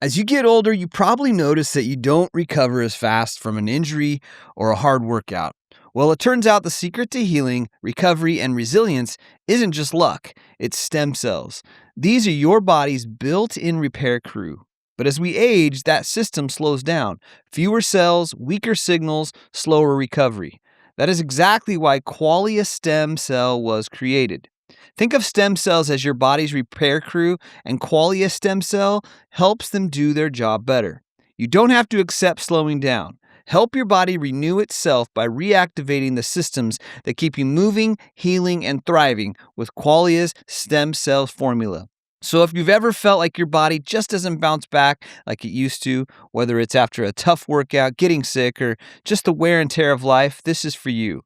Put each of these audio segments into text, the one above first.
As you get older, you probably notice that you don't recover as fast from an injury or a hard workout. Well, it turns out the secret to healing, recovery, and resilience isn't just luck, it's stem cells. These are your body's built-in repair crew. But as we age, that system slows down. Fewer cells, weaker signals, slower recovery. That is exactly why Qualia Stem Cell was created. Think of stem cells as your body's repair crew, and Qualia Stem Cell helps them do their job better. You don't have to accept slowing down. Help your body renew itself by reactivating the systems that keep you moving, healing, and thriving with Qualia's stem cells formula. So if you've ever felt like your body just doesn't bounce back like it used to, whether it's after a tough workout, getting sick, or just the wear and tear of life, this is for you.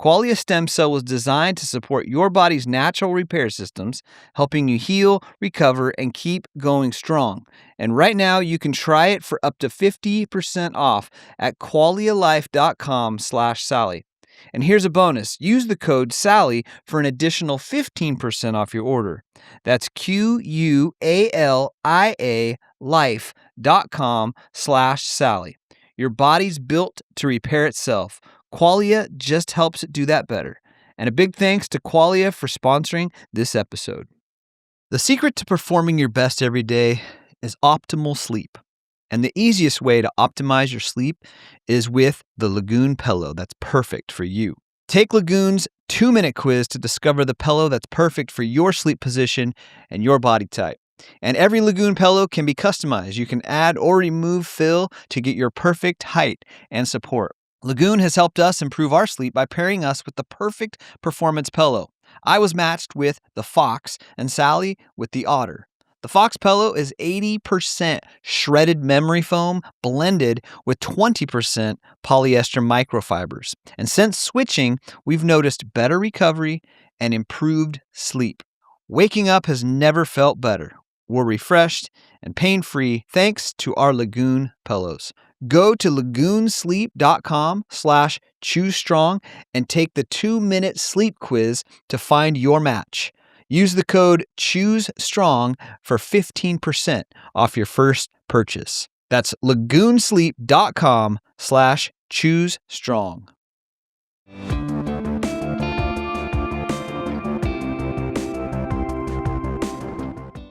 Qualia Stem Cell was designed to support your body's natural repair systems, helping you heal, recover, and keep going strong. And right now, you can try it for up to 50% off at qualialife.com/Sally. And here's a bonus. Use the code SALLY for an additional 15% off your order. That's QUALIA life.com/Sally. Your body's built to repair itself. Qualia just helps it do that better. And a big thanks to Qualia for sponsoring this episode. The secret to performing your best every day is optimal sleep. And the easiest way to optimize your sleep is with the Lagoon Pillow that's perfect for you. Take Lagoon's 2-minute quiz to discover the pillow that's perfect for your sleep position and your body type. And every Lagoon pillow can be customized. You can add or remove fill to get your perfect height and support. Lagoon has helped us improve our sleep by pairing us with the perfect performance pillow. I was matched with the Fox and Sally with the Otter. The Fox pillow is 80% shredded memory foam blended with 20% polyester microfibers. And since switching, we've noticed better recovery and improved sleep. Waking up has never felt better. We're refreshed and pain-free thanks to our Lagoon pillows. Go to lagoonsleep.com/choosestrong and take the 2-minute sleep quiz to find your match. Use the code CHOOSESTRONG for 15% off your first purchase. That's lagoonsleep.com/choosestrong.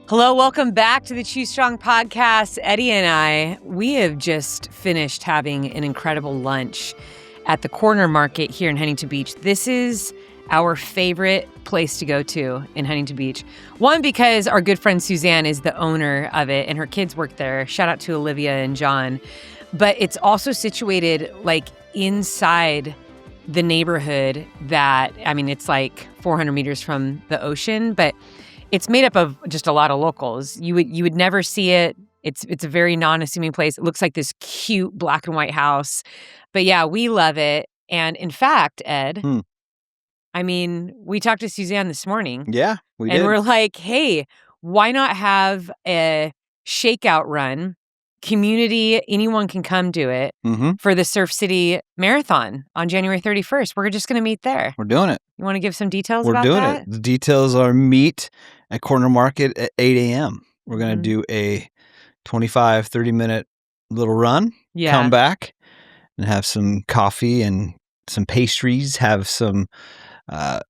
Hello, welcome back to the Choose Strong podcast. Eddie and we have just finished having an incredible lunch at the Corner Market here in Huntington Beach. This is our favorite place to go to in Huntington Beach. One, because our good friend Suzanne is the owner of it and her kids work there. Shout out to Olivia and John. But it's also situated like inside the neighborhood that, it's like 400 meters from the ocean, but it's made up of just a lot of locals. You would never see it. It's a very non-assuming place. It looks like this cute black and white house. But yeah, we love it. And in fact, Ed, we talked to Suzanne this morning. Yeah, we did. And we're like, hey, why not have a shakeout run? Community, anyone can come do it for the Surf City Marathon on January 31st. We're just going to meet there. We're doing it. You want to give some details about that? We're doing it. The details are meet at Corner Market at 8 a.m. We're going to do a 25, 30-minute little run, come back, and have some coffee and some pastries, have some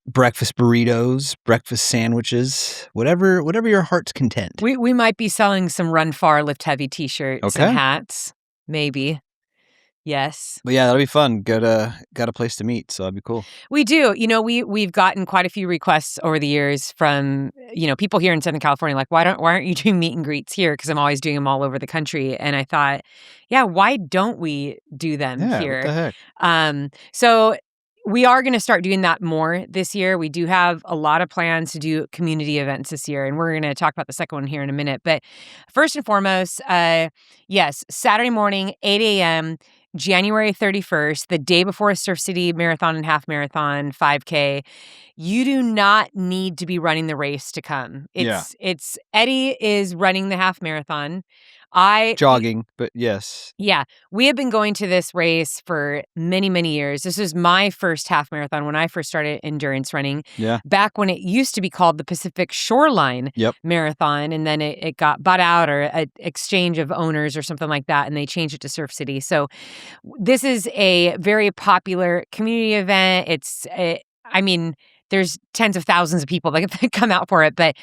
breakfast burritos, breakfast sandwiches, whatever your heart's content. We might be selling some Run Far, Lift Heavy t-shirts and hats, maybe. Yes. But yeah, that'll be fun. Got a place to meet, so that'd be cool. We do. We've gotten quite a few requests over the years from, people here in Southern California, like, why aren't you doing meet and greets here? Because I'm always doing them all over the country. And I thought, yeah, why don't we do them here? What the heck? So we are going to start doing that more this year. We do have a lot of plans to do community events this year, and we're going to talk about the second one here in a minute. But first and foremost, yes, Saturday morning, 8 a.m., January 31st, the day before a Surf City Marathon and Half Marathon, 5K. You do not need to be running the race to come. It's Eddie is running the half marathon. Jogging, but yes. Yeah, we have been going to this race for many, many years. This was my first half marathon when I first started endurance running. Yeah. Back when it used to be called the Pacific Shoreline Yep. Marathon, and then it got bought out or an exchange of owners or something like that, and they changed it to Surf City. So this is a very popular community event. I mean, there's tens of thousands of people that come out for it, but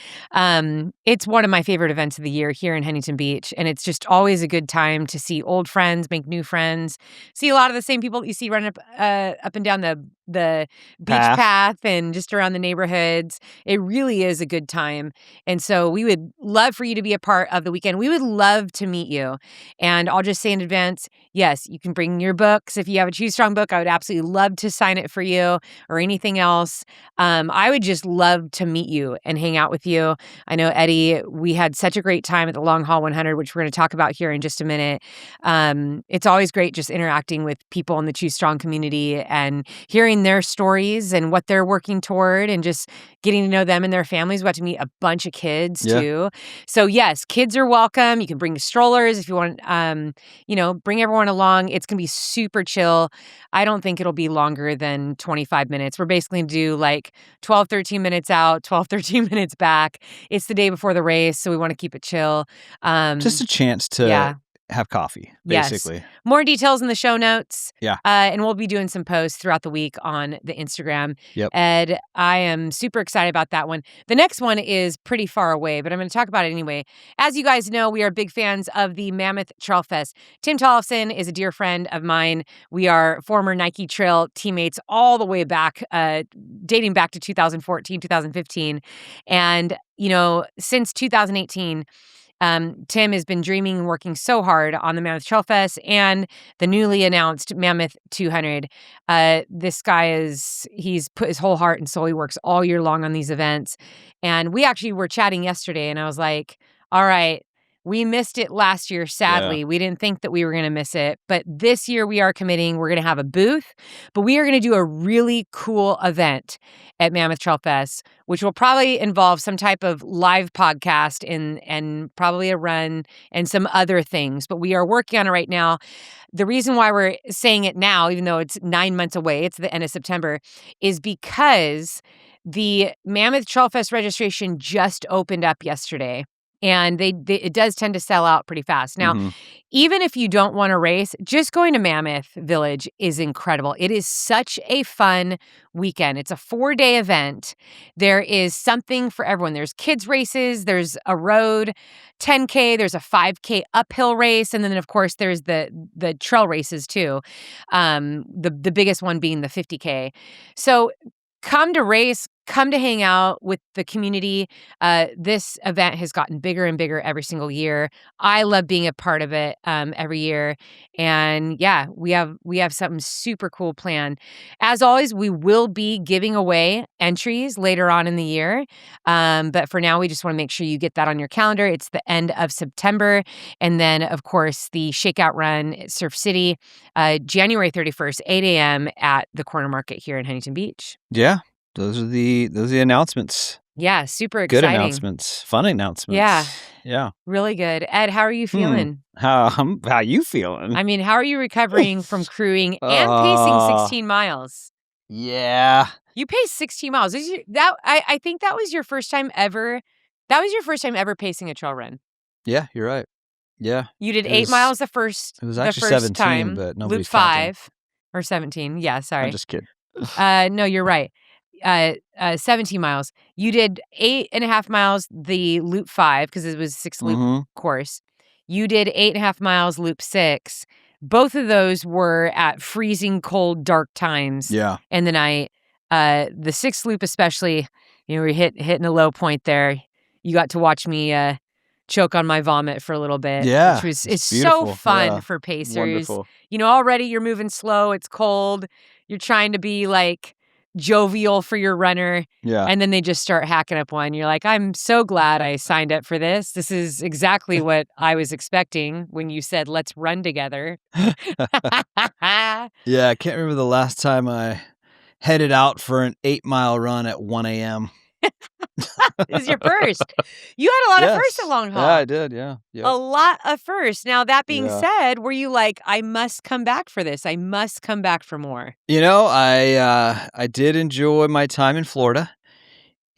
it's one of my favorite events of the year here in Huntington Beach, and it's just always a good time to see old friends, make new friends, see a lot of the same people that you see running up and down the beach path and just around the neighborhoods. It really is a good time, and so we would love for you to be a part of the weekend. We would love to meet you, and I'll just say in advance, yes, you can bring your books. If you have a Choose Strong book, I would absolutely love to sign it for you or anything else. I would just love to meet you and hang out with you. I know, Eddie, we had such a great time at the Long Haul 100, which we're going to talk about here in just a minute. It's always great just interacting with people in the Choose Strong community and hearing their stories and what they're working toward and just getting to know them and their families. We got to meet a bunch of kids too. So yes, kids are welcome. You can bring strollers if you want, bring everyone along. It's going to be super chill. I don't think it'll be longer than 25 minutes. We're basically going to do like 12, 13 minutes out, 12, 13 minutes back. It's the day before the race, so we want to keep it chill. Just a chance to have coffee, basically. Yes. More details in the show notes. Yeah. And we'll be doing some posts throughout the week on the Instagram. Yep. Ed, I am super excited about that one. The next one is pretty far away, but I'm going to talk about it anyway. As you guys know, we are big fans of the Mammoth Trail Fest. Tim Tollefson is a dear friend of mine. We are former Nike Trail teammates all the way back, dating back to 2014, 2015. And, since 2018, Tim has been dreaming and working so hard on the Mammoth Trail Fest and the newly announced Mammoth 200. This guy he's put his whole heart and soul. He works all year long on these events. And we actually were chatting yesterday, and I was like, all right, we missed it last year, sadly. We didn't think that we were going to miss it. But this year we are committing. We're going to have a booth, but we are going to do a really cool event at Mammoth Trail Fest, which will probably involve some type of live podcast and probably a run and some other things. But we are working on it right now. The reason why we're saying it now, even though it's 9 months away, it's the end of September, is because the Mammoth Trail Fest registration just opened up yesterday. And it does tend to sell out pretty fast. Now, even if you don't want to race, just going to Mammoth Village is incredible. It is such a fun weekend. It's a 4-day event. There is something for everyone. There's kids races, there's a road 10K, there's a 5K uphill race, and then of course there's the trail races too. The biggest one being the 50K. So come to race, come to hang out with the community. This event has gotten bigger and bigger every single year. I love being a part of it every year. And yeah, we have something super cool planned. As always, we will be giving away entries later on in the year. But for now, we just want to make sure you get that on your calendar. It's the end of September. And then, of course, the Shakeout Run at Surf City, January 31st, 8 a.m. at the Corner Market here in Huntington Beach. Yeah. Those are the announcements. Yeah, super exciting. Good announcements. Fun announcements. Yeah. Yeah. Really good. Ed, how are you feeling? How you feeling? I mean, how are you recovering from crewing and pacing 16 miles? Yeah. You paced 16 miles. I think that was your first time ever. That was your first time ever pacing a trail run. Yeah, you're right. Yeah. You did 8 miles the first. It was actually the first 17, time. but nobody's Loop 5 or 17. Yeah, sorry. I'm just kidding. No, you're right. 17 miles. You did 8.5 miles the Loop 5 because it was a 6-loop course. You did 8.5 miles Loop 6. Both of those were at freezing cold, dark times. Yeah. In the night. The 6th loop, especially, we're hitting a low point there. You got to watch me choke on my vomit for a little bit. Yeah, which it's so fun for pacers. Wonderful. Already you're moving slow. It's cold. You're trying to be like jovial for your runner. Yeah. And then they just start hacking up one. You're like, I'm so glad I signed up for this. This is exactly what I was expecting when you said, let's run together. Yeah, I can't remember the last time I headed out for an 8-mile run at 1 a.m. This is your first. You had a lot of firsts at Yes. long Yeah, haul. I did. Yeah. Yep. A lot of firsts. Now, that being Yeah. said, were you like, I must come back for this. I must come back for more. I did enjoy my time in Florida,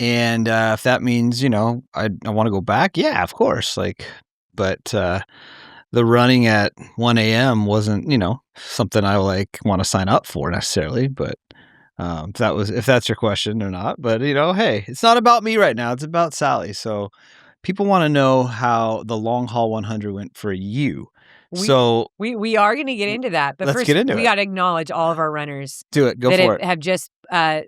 and if that means I want to go back, yeah, of course. But the running at 1 a.m. wasn't something I want to sign up for necessarily. But if that's your question or not. But hey, it's not about me right now. It's about Sally. So people want to know how the long haul 100 went for you. We So we are going to get into that, but let's first get into we it. got to acknowledge all of our runners Do it. Go that for it. have just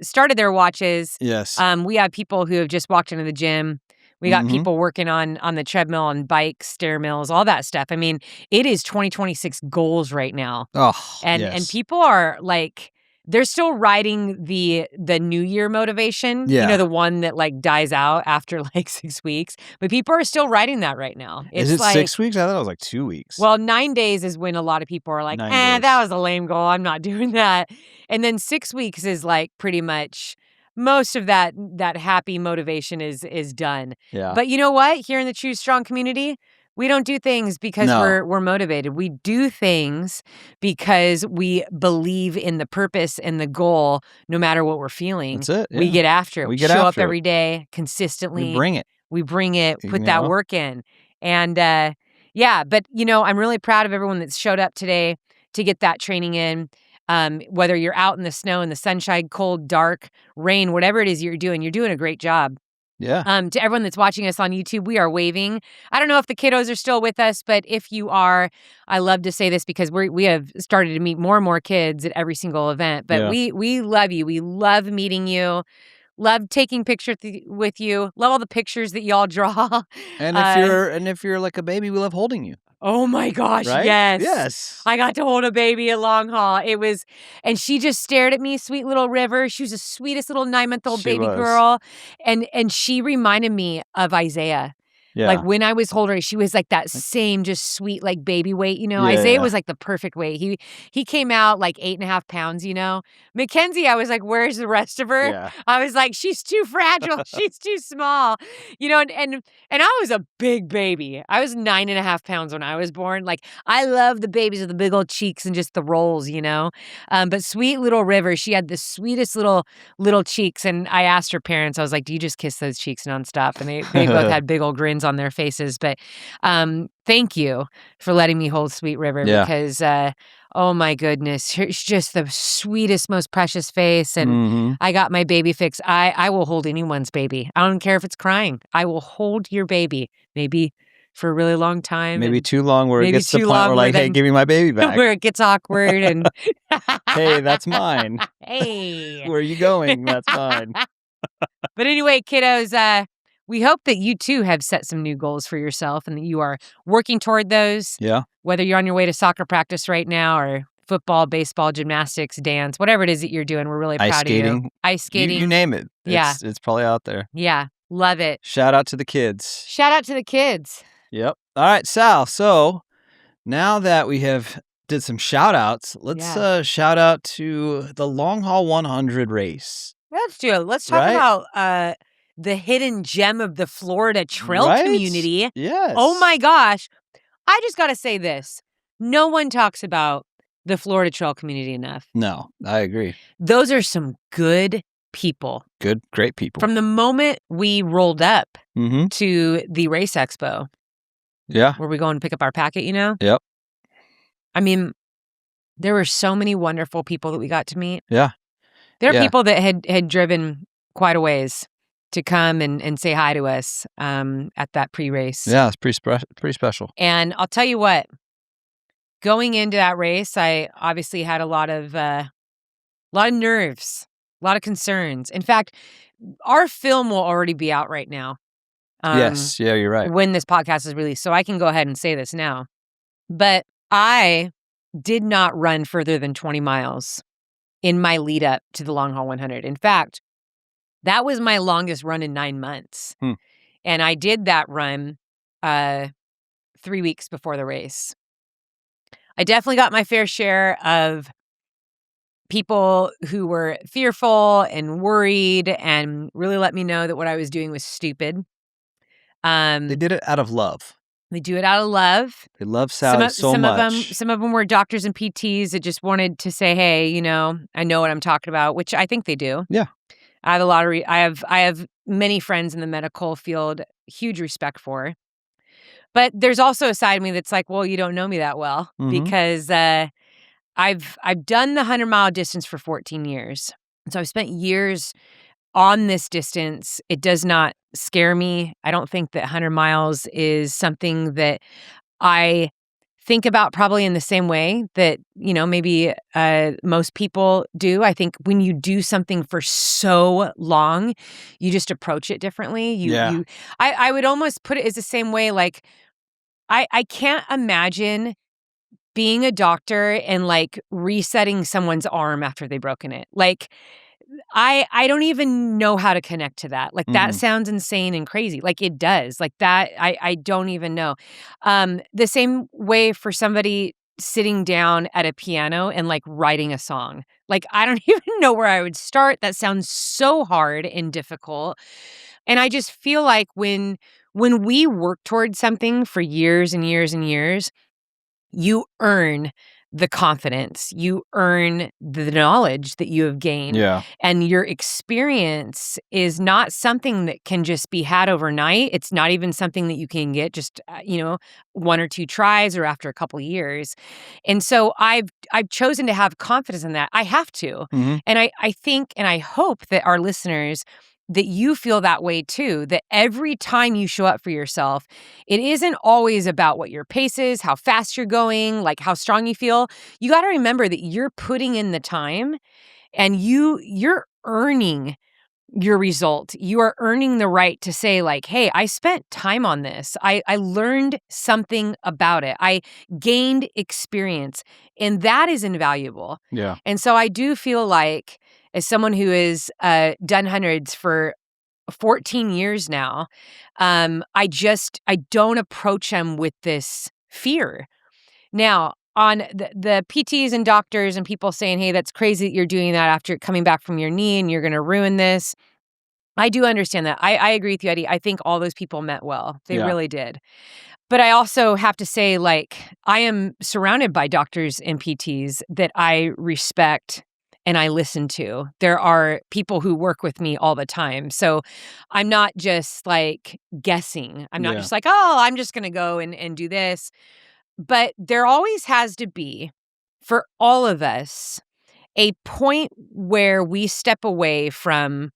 started their watches. Yes. We have people who have just walked into the gym. We got Mhm. people working on the treadmill, on bikes, stair mills, all that stuff. I mean, it is 2026 goals right now. Oh, And yes. people are like, they're still riding the New Year motivation, Yeah. the one that like dies out after like 6 weeks. But people are still riding that right now. Is It's it like, 6 weeks? I thought it was like 2 weeks. well, 9 days is when a lot of people are like, 9 days. that was a lame goal. I'm not doing that. And then 6 weeks is like pretty much most of that happy motivation is done. Yeah. But you know what? Here in the Choose Strong community, we don't do things because No. we're motivated. We do things because we believe in the purpose and the goal, no matter what we're feeling. That's it, We yeah. get after it. We We get show up after it. every day We consistently. bring it. We bring it, You put that know? work in. And yeah, but I'm really proud of everyone that's showed up today to get that training in. Whether you're out in the snow, in the sunshine, cold, dark, rain, whatever it is you're doing a great job. Yeah. To everyone that's watching us on YouTube, we are waving. I don't know if the kiddos are still with us, but if you are, I love to say this because we have started to meet more and more kids at every single event. But Yeah. we love you. We love meeting you. Love taking pictures with you. Love all the pictures that y'all draw. And if you're like a baby, we love holding you, Oh my gosh, right? yes. Yes. I got to hold a baby at long haul. And she just stared at me, sweet little River. She was the sweetest little 9-month-old She baby was. girl. And she reminded me of Isaiah. Like Yeah. when I was holding her, she was like that same just sweet like baby weight, Yeah, Isaiah yeah. was like the perfect weight. He came out like 8.5 pounds, Mackenzie, I was like, where's the rest of her? Yeah. I was like, she's too fragile. She's too small. And I was a big baby. I was 9.5 pounds when I was born. Like I love the babies with the big old cheeks and just the rolls, But sweet little River, she had the sweetest little cheeks. And I asked her parents, I was like, do you just kiss those cheeks nonstop? And they both had big old grins on their faces. But thank you for letting me hold Sweet River because oh my goodness, she's just the sweetest, most precious face. And Mhm. I got my baby fix. I will hold anyone's baby. I don't care if it's crying. I will hold your baby, maybe for a really long time. Maybe and too long where it maybe gets to the too point long where where like, hey, then- give me my baby back. where it gets awkward and Hey, that's mine. hey. Where are you going? That's mine. But anyway, kiddos, we hope that you too have set some new goals for yourself and that you are working toward those. Yeah. Whether you're on your way to soccer practice right now or football, baseball, gymnastics, dance, whatever it is that you're doing, we're really Ice proud of you. skating. Ice skating. You name it. Yeah. It's probably out there. Yeah. Love it. Shout out to the kids. Shout out to the kids. Yep. All right, Sal. So now that we have did some shout outs, let's shout out to the Long Haul 100 race. Let's do it. Let's talk Right? about the hidden gem of the Florida trail Right? community. Yes. Oh my gosh. I just got to say this. No one talks about the Florida trail community enough. No, I agree. Those are some good people. Good, great people. From the moment we rolled up Mm-hmm. to the race expo, Yeah. where we go and pick up our packet, Yep. I mean, there were so many wonderful people that we got to meet. Yeah. There are Yeah. people that had driven quite a ways to come and say hi to us at that pre-race. Yeah, it's pretty special. And I'll tell you what, going into that race, I obviously had a lot of nerves, a lot of concerns. In fact, our film will already be out right now. Yes. Yeah, you're right. When this podcast is released. So I can go ahead and say this now. But I did not run further than 20 miles in my lead up to the Long Haul 100. In fact, that was my longest run in 9 months. And I did that run 3 weeks before the race. I definitely got my fair share of people who were fearful and worried and really let me know that what I was doing was stupid. They did it out of love. They do it out of love. They love Sally so much. Some of them were doctors and PTs that just wanted to say, "Hey, I know what I'm talking about," which I think they do. Yeah. I have a lot of I have many friends in the medical field, huge respect for. But there's also a side of me that's like, well, you don't know me that well because I've done the 100-mile distance for 14 years. So I've spent years on this distance. It does not scare me. I don't think that 100 miles is something that I think about probably in the same way that, maybe most people do. I think when you do something for so long, you just approach it differently. I would almost put it as the same way. Like, I can't imagine being a doctor and like resetting someone's arm after they've broken it. Like, I don't even know how to connect to that. Like, that sounds insane and crazy. Like, it does. Like, that, I don't even know. The same way for somebody sitting down at a piano and, like, writing a song. Like, I don't even know where I would start. That sounds so hard and difficult. And I just feel like when we work towards something for years and years and years, you earn the confidence, you earn the knowledge that you have gained. Yeah. And your experience is not something that can just be had overnight. It's not even something that you can get just, one or two tries or after a couple of years. And so I've chosen to have confidence in that. I have to. And I think and I hope that our listeners, that you feel that way too, that every time you show up for yourself, it isn't always about what your pace is, how fast you're going, like how strong you feel. You got to remember that you're putting in the time and you're earning your result. You are earning the right to say like, hey, I spent time on this. I learned something about it. I gained experience, and that is invaluable. Yeah. And so I do feel like, as someone who has done hundreds for 14 years now, I don't approach them with this fear. Now, on the PTs and doctors and people saying, hey, that's crazy that you're doing that after coming back from your knee and you're going to ruin this. I do understand that. I agree with you, Eddie. I think all those people meant well. They really did. But I also have to say, like, I am surrounded by doctors and PTs that I respect and I listen to. There are people who work with me all the time. So I'm not just like guessing. I'm not just like, oh, I'm just going to go and do this. But there always has to be, for all of us, a point where we step away from,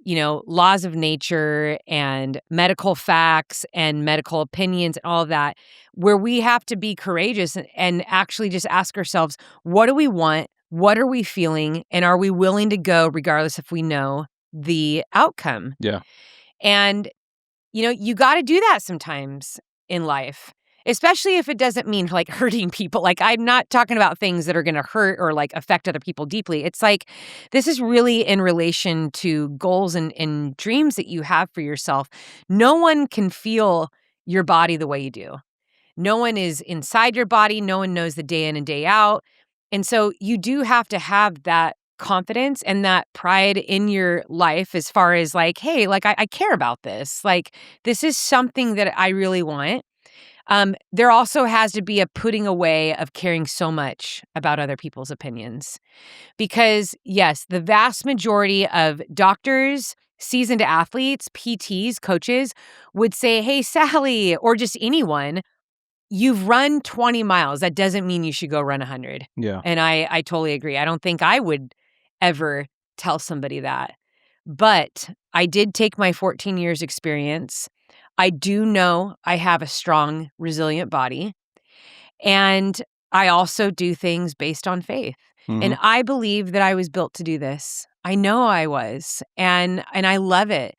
laws of nature and medical facts and medical opinions and all of that, where we have to be courageous and actually just ask ourselves, what do we want? What are we feeling? And are we willing to go regardless if we know the outcome? Yeah. And, you got to do that sometimes in life, especially if it doesn't mean like hurting people. Like, I'm not talking about things that are going to hurt or like affect other people deeply. It's like, this is really in relation to goals and dreams that you have for yourself. No one can feel your body the way you do. No one is inside your body. No one knows the day in and day out. And so you do have to have that confidence and that pride in your life as far as like, hey, like I care about this. Like, this is something that I really want. There also has to be a putting away of caring so much about other people's opinions. Because yes, the vast majority of doctors, seasoned athletes, PTs, coaches would say, hey, Sally, or just anyone, you've run 20 miles. That doesn't mean you should go run 100. Yeah. And I totally agree. I don't think I would ever tell somebody that. But I did take my 14 years experience. I do know I have a strong, resilient body. And I also do things based on faith. And I believe that I was built to do this. I know I was. And I love it.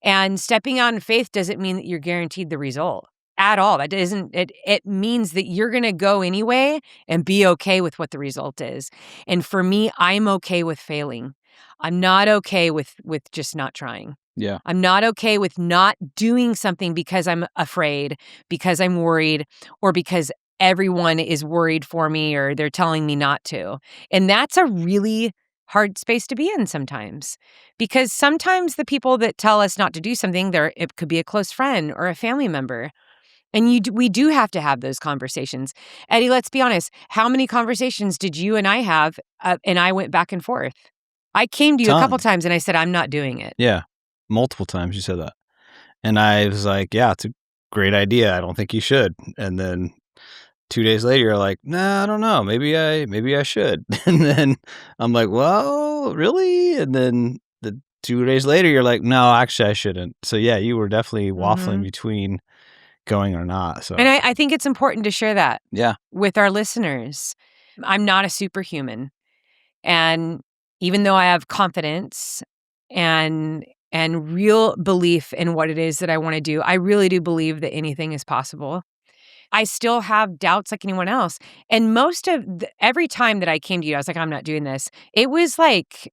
And stepping out in faith doesn't mean that you're guaranteed the result at all. That isn't it. It means that you're going to go anyway and be okay with what the result is. And for me, I'm okay with failing. I'm not okay with just not trying. Yeah. I'm not okay with not doing something because I'm afraid, because I'm worried, or because everyone is worried for me or they're telling me not to. And that's a really hard space to be in sometimes, because sometimes the people that tell us not to do something, it could be a close friend or a family member. And we do have to have those conversations. Eddie, let's be honest. How many conversations did you and I have, and I went back and forth? I came to you a couple Tons. times and I said, I'm not doing it. Yeah. Multiple times you said that. And I was like, yeah, it's a great idea. I don't think you should. And then 2 days later, you're like, nah, I don't know. Maybe I should. And then I'm like, well, really? And then the 2 days later, you're like, no, actually, I shouldn't. So yeah, you were definitely waffling between going or not. So And I think it's important to share that yeah. with our listeners. I'm not a superhuman. And even though I have confidence and real belief in what it is that I want to do, I really do believe that anything is possible. I still have doubts like anyone else. And every time that I came to you, I was like, I'm not doing this. It was like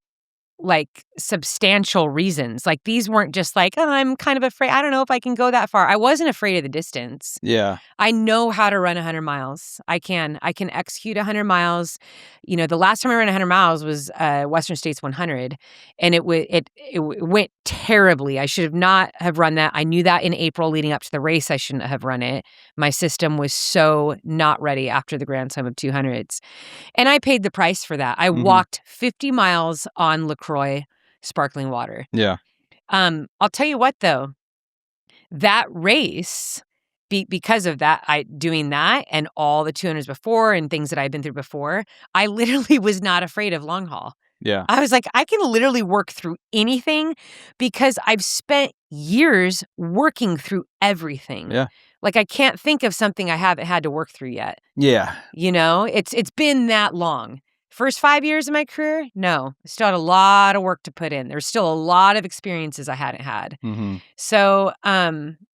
substantial reasons. Like these weren't just like, oh, I'm kind of afraid. I don't know if I can go that far. I wasn't afraid of the distance. Yeah. I know how to run 100 miles. I can execute 100 miles. You know, the last time I ran 100 miles was Western States 100, and it went terribly. I should have not have run that. I knew that in April leading up to the race. I shouldn't have run it. My system was so not ready after the Grand Slam of 200s. And I paid the price for that. I walked 50 miles on LaCroix sparkling water. Yeah. I'll tell you what, though, that race, because of that, doing that and all the 200s before and things that I've been through before, I literally was not afraid of long haul. Yeah. I was like, I can literally work through anything because I've spent years working through everything. Yeah. Like I can't think of something I haven't had to work through yet. Yeah. You know, it's been that long. First 5 years of my career, no. I still had a lot of work to put in. There's still a lot of experiences I hadn't had. So,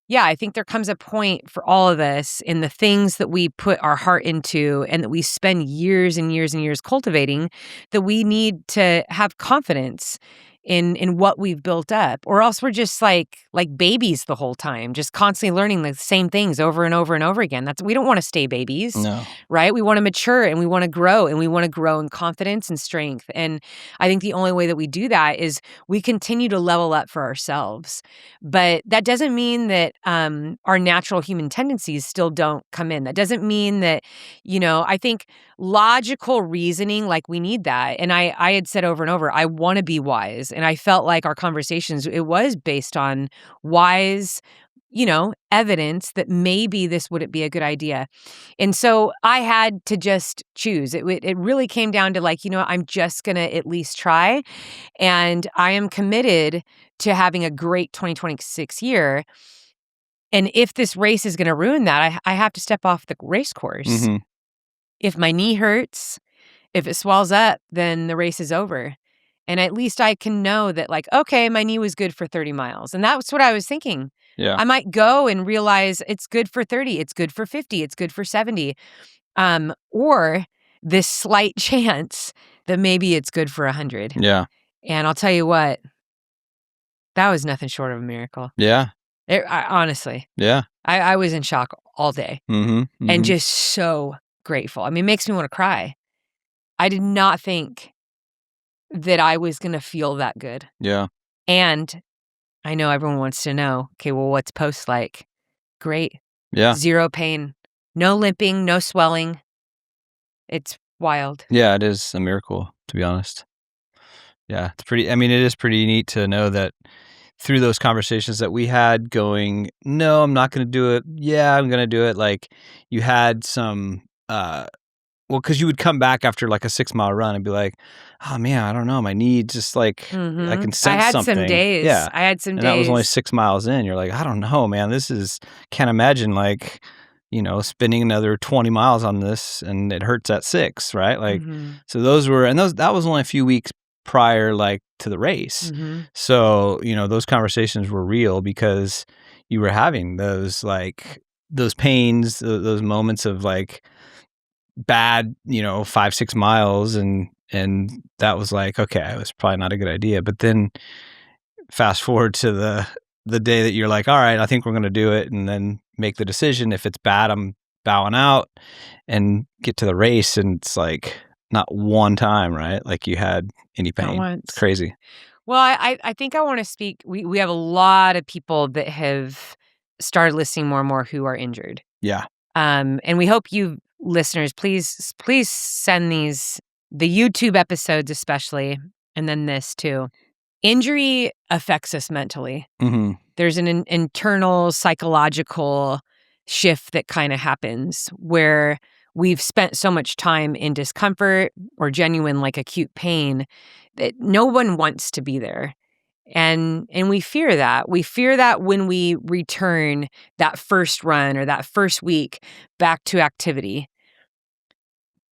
yeah, I think there comes a point for all of us in the things that we put our heart into and that we spend years and years and years cultivating, that we need to have confidence in what we've built up, or else we're just like babies the whole time, just constantly learning the same things over and over and over again. We don't want to stay babies, No. right? We want to mature and we want to grow, and we want to grow in confidence and strength. And I think the only way that we do that is we continue to level up for ourselves. But that doesn't mean that our natural human tendencies still don't come in. That doesn't mean that, I think logical reasoning, like we need that. And I had said over and over, I want to be wise. And I felt like our conversations, it was based on wise, evidence that maybe this wouldn't be a good idea. And so I had to just choose. It really came down to I'm just going to at least try. And I am committed to having a great 2026 year. And if this race is going to ruin that, I have to step off the race course. If my knee hurts, if it swells up, then the race is over. And at least I can know that okay, my knee was good for 30 miles. And that's what I was thinking. Yeah. I might go and realize it's good for 30, it's good for 50, it's good for 70. Or this slight chance that maybe it's good for 100. Yeah. And I'll tell you what, that was nothing short of a miracle. Yeah. Honestly. Yeah. I was in shock all day and just so grateful. I mean, it makes me want to cry. I did not think that I was going to feel that good. Yeah. And I know everyone wants to know, okay, well, what's post like? Great. Yeah. Zero pain, no limping, no swelling. It's wild. Yeah, it is a miracle, to be honest. Yeah, it is pretty neat to know that through those conversations that we had going, no, I'm not going to do it. Yeah, I'm going to do it. You had some, because you would come back after a 6-mile run and be like, oh man, I don't know. My knee just I can sense something. I had some days. Yeah. I had some days. And that was only 6 miles in. You're like, I don't know, man. Can't imagine spending another 20 miles on this and it hurts at 6, right? So that was only a few weeks prior, to the race. So, those conversations were real because you were having those pains, those moments of bad, 5-6 miles. And that was okay, it was probably not a good idea. But then fast forward to the day that you're like, all right, I think we're going to do it, and then make the decision. If it's bad, I'm bowing out and get to the race, and it's like not one time, right? Like you had any Not pain. once. It's crazy. Well, I think I want to speak. We have a lot of people that have started listening more and more who are injured. Yeah. And we hope you listeners, please send the YouTube episodes especially, and then this too. Injury affects us mentally. Mm-hmm. There's an internal psychological shift that kind of happens where we've spent so much time in discomfort or genuine like acute pain that no one wants to be there. And we fear that. We fear that when we return that first run or that first week back to activity.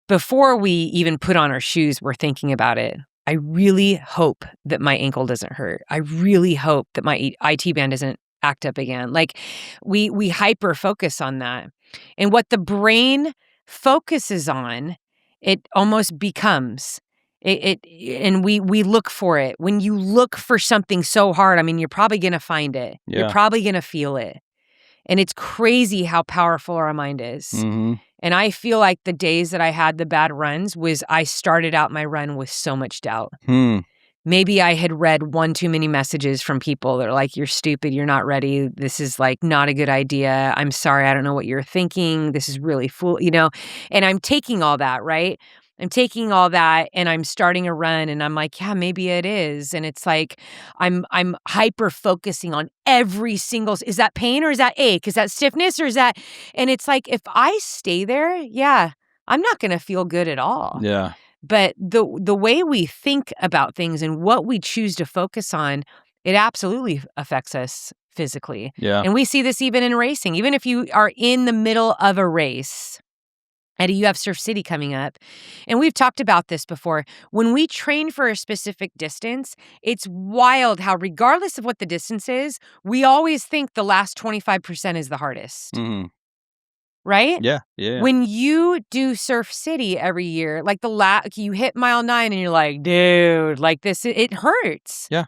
Before we even put on our shoes, we're thinking about it. I really hope that my ankle doesn't hurt. I really hope that my IT band doesn't act up again. Like we hyper focus on that. And what the brain focuses on, it almost becomes. And we look for it. When you look for something so hard, I mean, you're probably going to find it. Yeah. You're probably going to feel it. And it's crazy how powerful our mind is. Mm-hmm. And I feel like the days that I had the bad runs was I started out my run with so much doubt. Maybe I had read one too many messages from people that are like, you're stupid, you're not ready, this is like not a good idea, I'm sorry, I don't know what you're thinking, this is really and I'm taking all that, right? I'm taking all that and I'm starting a run and I'm like, yeah, maybe it is. And it's like, I'm hyper focusing on every single, is that pain or is that ache? Is that stiffness or is that, and it's like, if I stay there, yeah, I'm not going to feel good at all. Yeah. But the way we think about things and what we choose to focus on, it absolutely affects us physically. Yeah. And we see this even in racing. Even if you are in the middle of a race, Eddie, you have Surf City coming up. And we've talked about this before. When we train for a specific distance, it's wild how regardless of what the distance is, we always think the last 25% is the hardest. Mm-hmm. Right? Yeah. Yeah. When you do Surf City every year, like you hit mile 9 and you're like, dude, like this, it hurts. Yeah.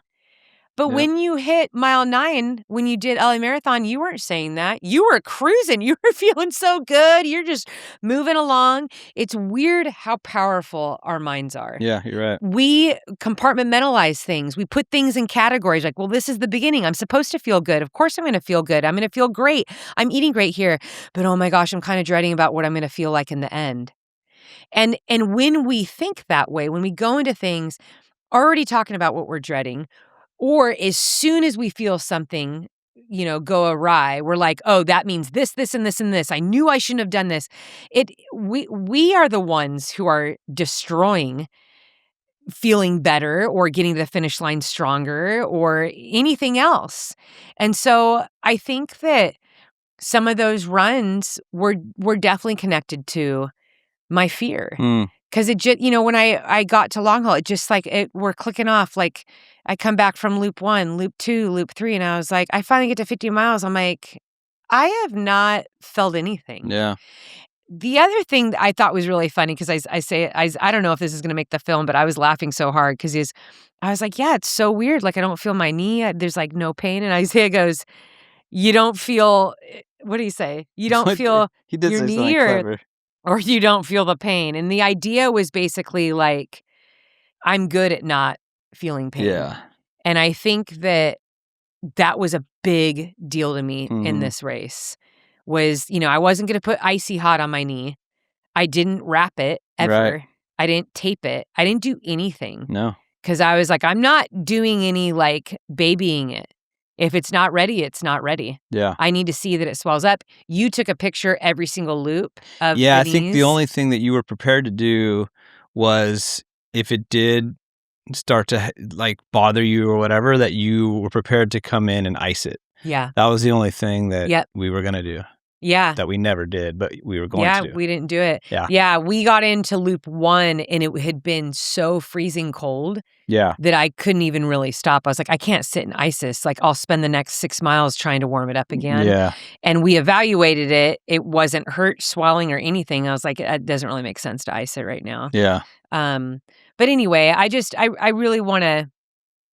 But when you hit mile 9, when you did LA Marathon, you weren't saying that. You were cruising. You were feeling so good. You're just moving along. It's weird how powerful our minds are. Yeah, you're right. We compartmentalize things. We put things in categories like, well, this is the beginning. I'm supposed to feel good. Of course I'm going to feel good. I'm going to feel great. I'm eating great here. But oh my gosh, I'm kind of dreading about what I'm going to feel like in the end. And when we think that way, when we go into things already talking about what we're dreading, or as soon as we feel something, go awry, we're like, oh, that means this, this, and this, and this. I knew I shouldn't have done this. We are the ones who are destroying feeling better or getting to the finish line stronger or anything else. And so I think that some of those runs were definitely connected to my fear. Because it just, when I got to long haul, it just like we're clicking off. Like I come back from loop 1, loop 2, loop 3, and I was like, I finally get to 50 miles. I'm like, I have not felt anything. Yeah. The other thing that I thought was really funny, because I don't know if this is going to make the film, but I was laughing so hard because I was like, yeah, it's so weird. Like I don't feel my knee. There's like no pain. And Isaiah goes, you don't feel, what do you say? You don't feel he did your say knee something clever. or you don't feel the pain. And the idea was basically like, I'm good at not feeling pain. Yeah. And I think that was a big deal to me in this race was, I wasn't going to put icy hot on my knee. I didn't wrap it ever. Right. I didn't tape it. I didn't do anything. No. Because I was like, I'm not doing any like babying it. If it's not ready, it's not ready. Yeah. I need to see that it swells up. You took a picture every single loop of I the think knees. the only thing that you were prepared to do was if it did start to like bother you or whatever, that you were prepared to come in and ice it. Yeah. That was the only thing that we were going to do. Yeah. That we never did, but we were going to do. Yeah, we didn't do it. Yeah. Yeah, we got into loop 1 and it had been so freezing cold that I couldn't even really stop. I was like, I can't sit in ISIS. Like I'll spend the next 6 miles trying to warm it up again. Yeah. And we evaluated it. It wasn't hurt, swelling, or anything. I was like, it doesn't really make sense to ice it right now. Yeah. But anyway, I really want to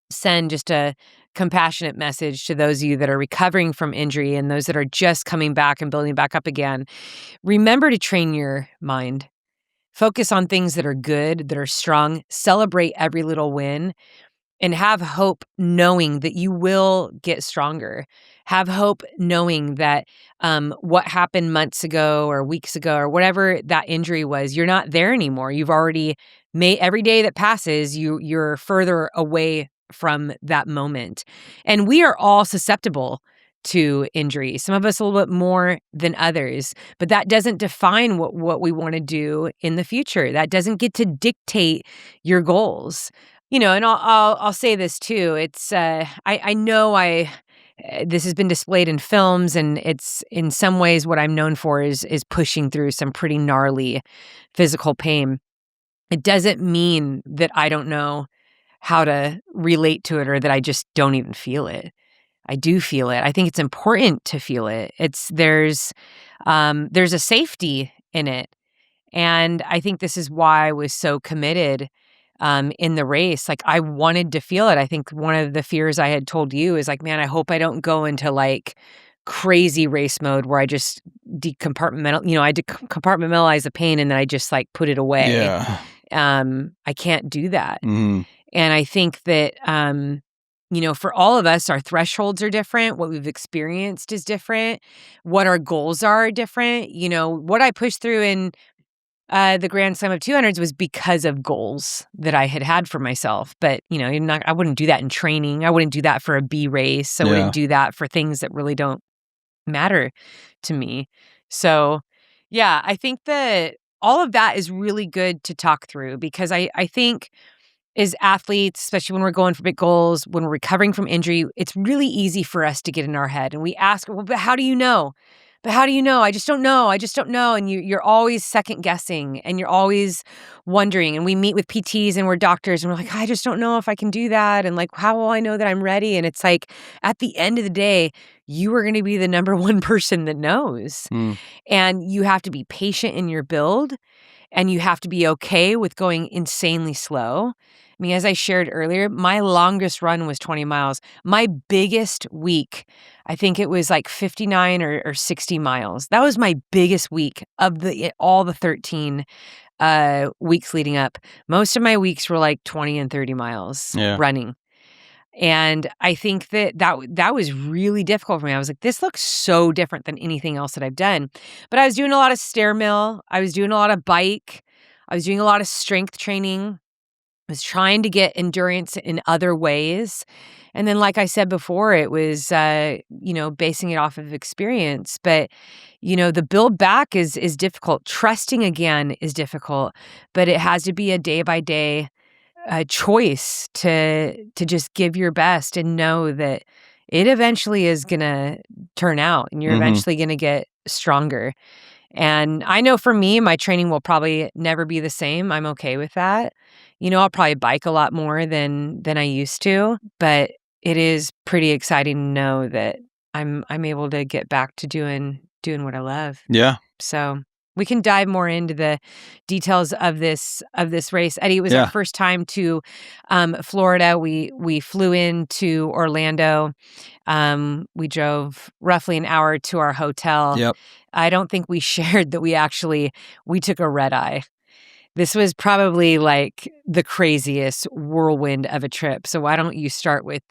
send just a compassionate message to those of you that are recovering from injury and those that are just coming back and building back up again. Remember to train your mind. Focus on things that are good, that are strong. Celebrate every little win. And have hope knowing that you will get stronger. Have hope knowing that what happened months ago or weeks ago or whatever that injury was, you're not there anymore. You've already made every day that passes, you're further away from that moment. And we are all susceptible to injury. Some of us a little bit more than others, but that doesn't define what we want to do in the future. That doesn't get to dictate your goals. And I'll say this too. It's I know this has been displayed in films, and it's in some ways what I'm known for is pushing through some pretty gnarly physical pain. It doesn't mean that I don't know how to relate to it or that I just don't even feel it. I do feel it. I think it's important to feel it. There's a safety in it, and I think this is why I was so committed in the race. Like, I wanted to feel it. I think one of the fears I had told you is like, man, I hope I don't go into like crazy race mode where I just compartmentalize the pain and then I just like put it away. Yeah. I can't do that. Mm-hmm. And I think that, for all of us, our thresholds are different. What we've experienced is different. What our goals are different. What I pushed through in the Grand Slam of 200s was because of goals that I had for myself. But, I wouldn't do that in training. I wouldn't do that for a B race. I wouldn't do that for things that really don't matter to me. So, yeah, I think that all of that is really good to talk through because I think as athletes, especially when we're going for big goals, when we're recovering from injury, it's really easy for us to get in our head and we ask, well, but how do you know? But how do you know? I just don't know. I just don't know. And you're always second guessing and you're always wondering. And we meet with PTs and we're doctors and we're like, I just don't know if I can do that. And like, how will I know that I'm ready? And it's like, at the end of the day, you are going to be the number one person that knows. And you have to be patient in your build and you have to be okay with going insanely slow. I mean, as I shared earlier, my longest run was 20 miles. My biggest week, I think it was like 59 or 60 miles. That was my biggest week of all the 13 weeks leading up. Most of my weeks were like 20 and 30 miles running. And I think that was really difficult for me. I was like, this looks so different than anything else that I've done. But I was doing a lot of stair mill. I was doing a lot of bike. I was doing a lot of strength training. I was trying to get endurance in other ways. And then, like I said before, it was, basing it off of experience. But, the build back is difficult. Trusting again is difficult, but it has to be a day by day choice to just give your best and know that it eventually is going to turn out and you're eventually going to get stronger. And I know for me, my training will probably never be the same. I'm okay with that. I'll probably bike a lot more than I used to, but it is pretty exciting to know that I'm able to get back to doing what I love. Yeah. So we can dive more into the details of this race. Eddie, it was our first time to Florida. We flew into Orlando. We drove roughly an hour to our hotel. Yep. I don't think we shared that we took a red eye. This was probably like the craziest whirlwind of a trip. So why don't you start with,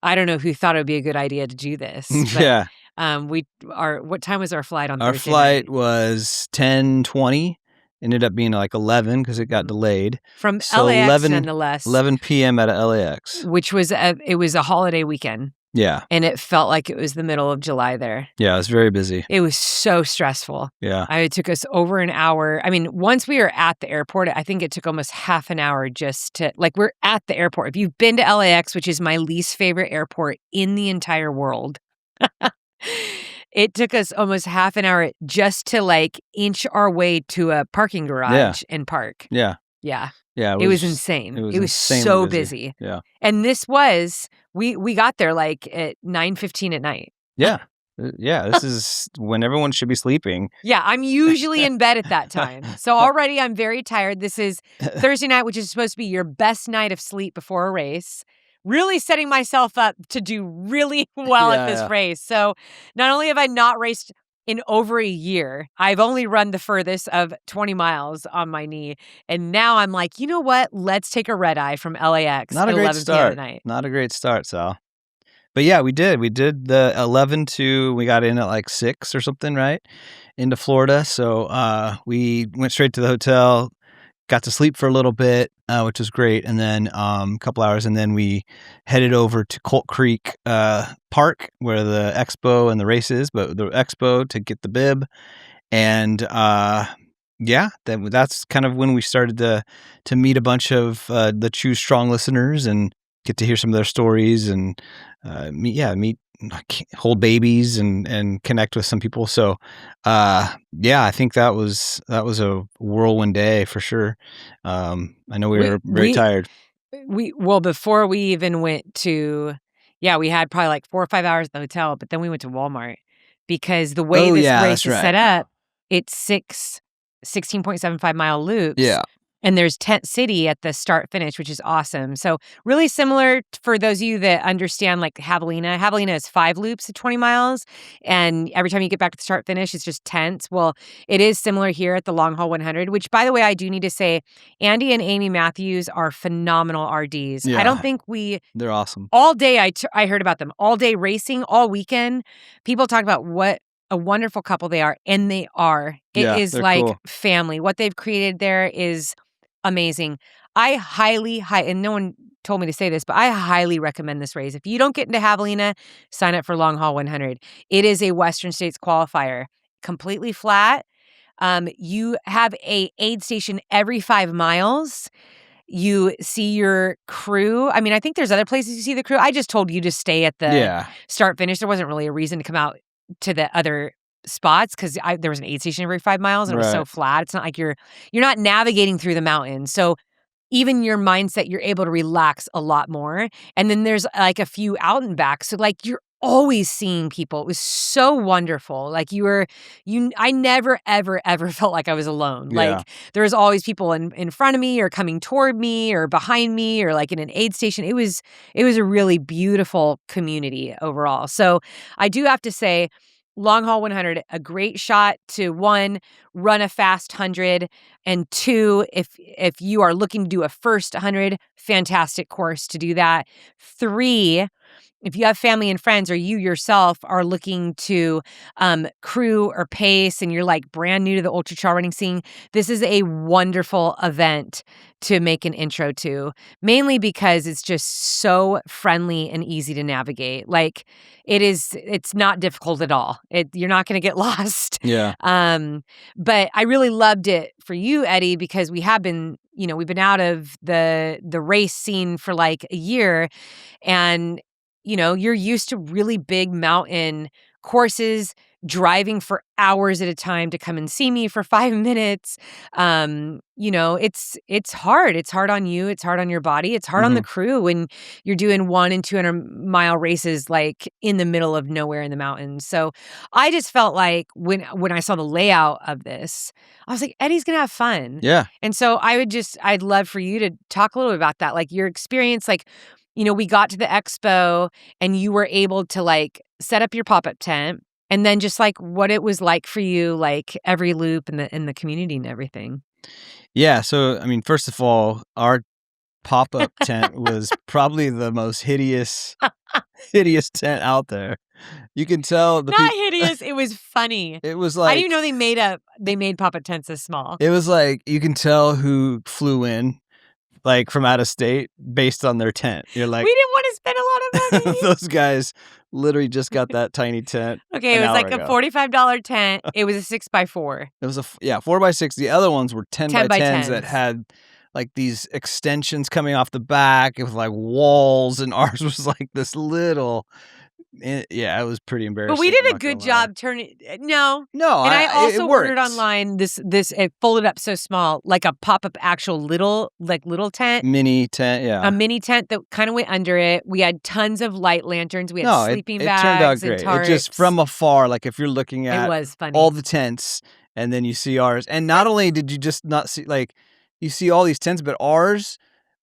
I don't know who thought it would be a good idea to do this. But, what time was our flight on Thursday? Our flight night? was 10:20. Ended up being like 11 because it got delayed. From LAX, nonetheless. 11 p.m. at LAX. Which was it was a holiday weekend. Yeah. And it felt like it was the middle of July there. Yeah, it was very busy. It was so stressful. Yeah. It took us over an hour. I mean, once we were at the airport, I think it took almost half an hour just to, we're at the airport. If you've been to LAX, which is my least favorite airport in the entire world, it took us almost half an hour just to inch our way to a parking garage and park. Yeah. Yeah. Yeah. It was insane. It was so busy. Yeah. And this was, we got there at 9:15 at night. Yeah. Yeah. This is when everyone should be sleeping. Yeah. I'm usually in bed at that time. So already I'm very tired. This is Thursday night, which is supposed to be your best night of sleep before a race. really setting myself up to do really well at this race. So not only have I not raced in over a year, I've only run the furthest of 20 miles on my knee. And now I'm like, you know what? Let's take a red eye from LAX Not at a great 11 p.m. at start. night. Not a great start, Sal. But yeah, we did. We did the 11 to, we got in at like 6 or something, right? Into Florida. So we went straight to the hotel, got to sleep for a little bit, which was great. And then a couple hours, and then we headed over to Colt Creek Park, where the expo and the race is, but the expo to get the bib. And yeah, that's kind of when we started to meet a bunch of the Choose Strong listeners and get to hear some of their stories and meet hold babies and connect with some people. So yeah, I think that was a whirlwind day for sure. I know we were very tired. Before we even went to, we had probably like 4 or 5 hours at the hotel, but then we went to Walmart because the way this race is set up, it's 16.75 mile loops. Yeah. And there's Tent City at the start finish, which is awesome. So really similar for those of you that understand like Javelina. Javelina is 5 loops at 20 miles. And every time you get back to the start finish, it's just tents. Well, it is similar here at the Long Haul 100, which by the way, I do need to say, Andy and Amy Matthews are phenomenal RDs. Yeah. I don't think they're awesome. All day I heard about them. All day racing, all weekend. People talk about what a wonderful couple they are. And they are. It is like cool. Family. What they've created there is amazing. I and no one told me to say this, but I highly recommend this race. If you don't get into Javelina, sign up for Long Haul 100. It is a Western States qualifier, completely flat. You have a aid station every 5 miles. You see your crew. I mean, I think there's other places you see the crew. I just told you to stay at the start finish. There wasn't really a reason to come out to the other spots because there was an aid station every 5 miles and it was so flat. It's not like you're not navigating through the mountains. So even your mindset, you're able to relax a lot more. And then there's like a few out and back. So like you're always seeing people. It was so wonderful. Like I never, ever, ever felt like I was alone. Yeah. Like there was always people in front of me or coming toward me or behind me or like in an aid station. It was a really beautiful community overall. So I do have to say, Long Haul 100, a great shot to 1, run a fast 100, and 2, if you are looking to do a first 100, fantastic course to do that. 3, if you have family and friends or you yourself are looking to crew or pace and you're like brand new to the ultra trail running scene, this is a wonderful event to make an intro to, mainly because it's just so friendly and easy to navigate. Like it's not difficult at all. You're not going to get lost. Yeah. But I really loved it for you, Eddie, because we've been out of the race scene for like a year, and you're used to really big mountain courses, driving for hours at a time to come and see me for 5 minutes. It's hard. It's hard on you. It's hard on your body. It's hard on the crew when you're doing 100 and 200 mile races, like in the middle of nowhere in the mountains. So I just felt like when I saw the layout of this, I was like, Eddie's going to have fun. Yeah. And so I'd love for you to talk a little bit about that. Like your experience, like, we got to the expo and you were able to like set up your pop-up tent, and then just like what it was like for you, like every loop in the community and everything. Yeah. So, I mean, first of all, our pop-up tent was probably the most hideous tent out there. You can tell not hideous. It was funny. It was like, I didn't know they made pop-up tents this small. It was like you can tell who flew in, like from out of state, based on their tent. You're like, we didn't want to spend a lot of money. Those guys literally just got that tiny tent. Okay, it was like a $45 tent. It was a 6x4. It was 4x6. The other ones were 10x10s that had like these extensions coming off the back with like walls, and ours was like this little. It was pretty embarrassing. But we did a good job turning. No. And I also ordered online this. It folded up so small, like a pop-up actual little tent, mini tent. Yeah, a mini tent that kind of went under it. We had tons of light lanterns. We had sleeping bags. It turned out great. And tarps. It just from afar, like if you're looking at it was funny. All the tents, and then you see ours. And not only did you just not see, like you see all these tents, but ours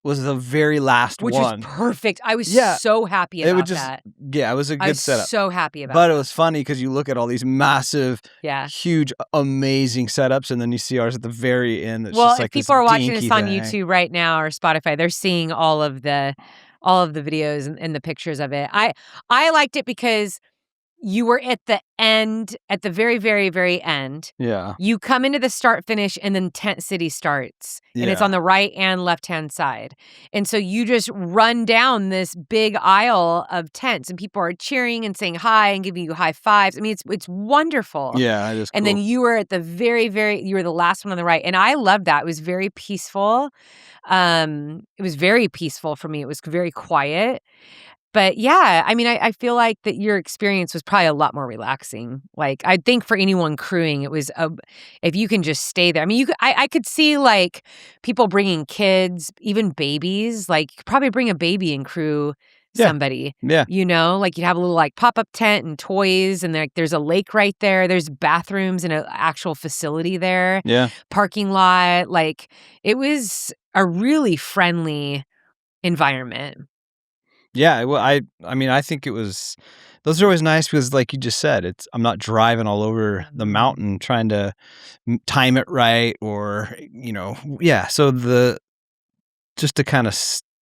was the very last which one. was perfect. I was Yeah. so happy It would about just that. Yeah, it was a I good was setup. so happy about But that. it was funny because you look at all these massive, Yeah. huge, amazing setups, and then you see ours at the very end. It's Well, just if like this people are watching dinky this on thing. YouTube right now or Spotify, they're seeing all of the videos and the pictures of it. I liked it because you were at the end, at the very, very, very end. Yeah. You come into the start finish and then Tent City starts. And it's Yeah. on the right and left-hand side. And so you just run down this big aisle of tents and people are cheering and saying hi and giving you high fives. I mean, it's wonderful. Yeah, it is And cool. then you were at the you were the last one on the right. And I loved that. It was very peaceful. It was very peaceful for me. It was very quiet. But yeah, I mean, I feel like that your experience was probably a lot more relaxing. Like, I think for anyone crewing, it was if you can just stay there. I mean, I could see like people bringing kids, even babies. Like, you could probably bring a baby and crew Yeah. somebody. Yeah. You know, like you'd have a little like pop-up tent and toys, and there's a lake right there. There's bathrooms and an actual facility there. Yeah. Parking lot. Like, it was a really friendly environment. Yeah, well, I mean, I think it was those are always nice because like you just said, I'm not driving all over the mountain trying to time it right or, yeah, so just to kind of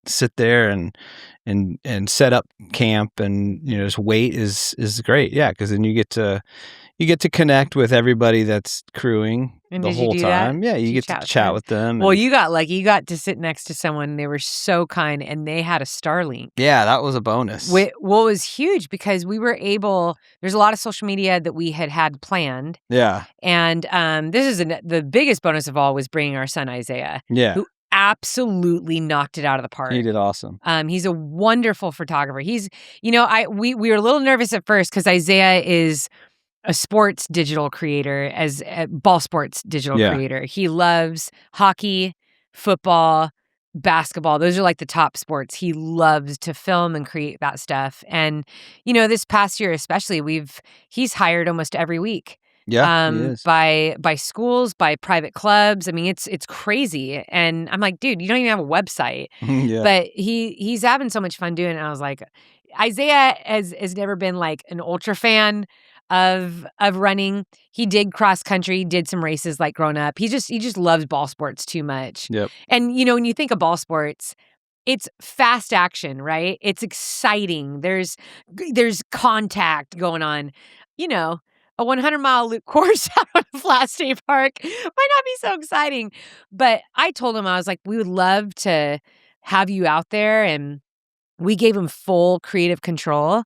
sit there and set up camp and, just wait is great. Yeah, because then you get to connect with everybody that's crewing And the did you whole do that? time. Yeah, Did you you get chat to with chat them? with them. Well, and- you got to sit next to someone. They were so kind, and they had a Starlink. yeah, that was a bonus. Well, it was huge because we were able. There's a lot of social media that we had planned, Yeah, and this is the biggest bonus of all was bringing our son Isaiah, yeah, who absolutely knocked it out of the park. he did awesome. He's a wonderful photographer. He's, we were a little nervous at first because Isaiah is a sports digital creator, as a ball sports digital Yeah. creator. He loves hockey, football, basketball. Those are like the top sports. He loves to film and create that stuff. And, this past year especially, he's hired almost every week. Yeah, he is. By schools, by private clubs. I mean, it's crazy. And I'm like, dude, you don't even have a website. Yeah. But he's having so much fun doing it. And I was like, Isaiah has never been like an ultra fan of running. He did cross country, did some races like growing up. He just loves ball sports too much. Yep. And when you think of ball sports, it's fast action, right? It's exciting. There's contact going on. A 100-mile loop course out on a flat state park might not be so exciting. But I told him, I was like, we would love to have you out there. And we gave him full creative control.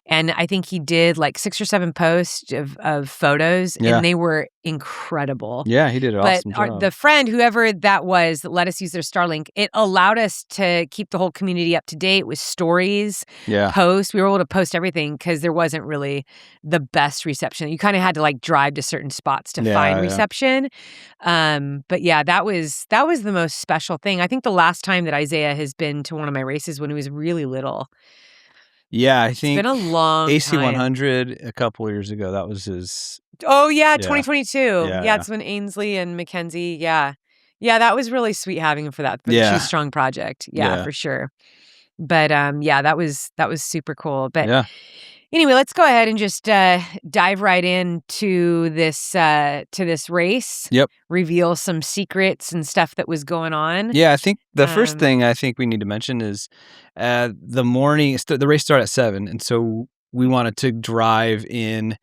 And I think he did like 6 or 7 posts of photos, Yeah. and they were incredible. Yeah, he did an awesome job. The friend, whoever that was that let us use their Starlink, it allowed us to keep the whole community up to date with stories, Yeah. posts. We were able to post everything because there wasn't really the best reception. You kind of had to like drive to certain spots to find Yeah. reception. But yeah, that was the most special thing. I think the last time that Isaiah has been to one of my races when he was really little. Yeah, I think It's been a long AC time. 100 a couple years ago. That was his. Oh yeah, Yeah. 2022. Yeah, Yeah, it's when Ainsley and Mackenzie. Yeah, that was really sweet having him for that. For the Yeah. Choose Strong project. Yeah, Yeah. for sure. But yeah, that was super cool. But Yeah. anyway, let's go ahead and just dive right into this race. Yep. Reveal some secrets and stuff that was going on. Yeah, I think the first Um, thing I think we need to mention is the morning. The race started at 7, and so we wanted to drive in.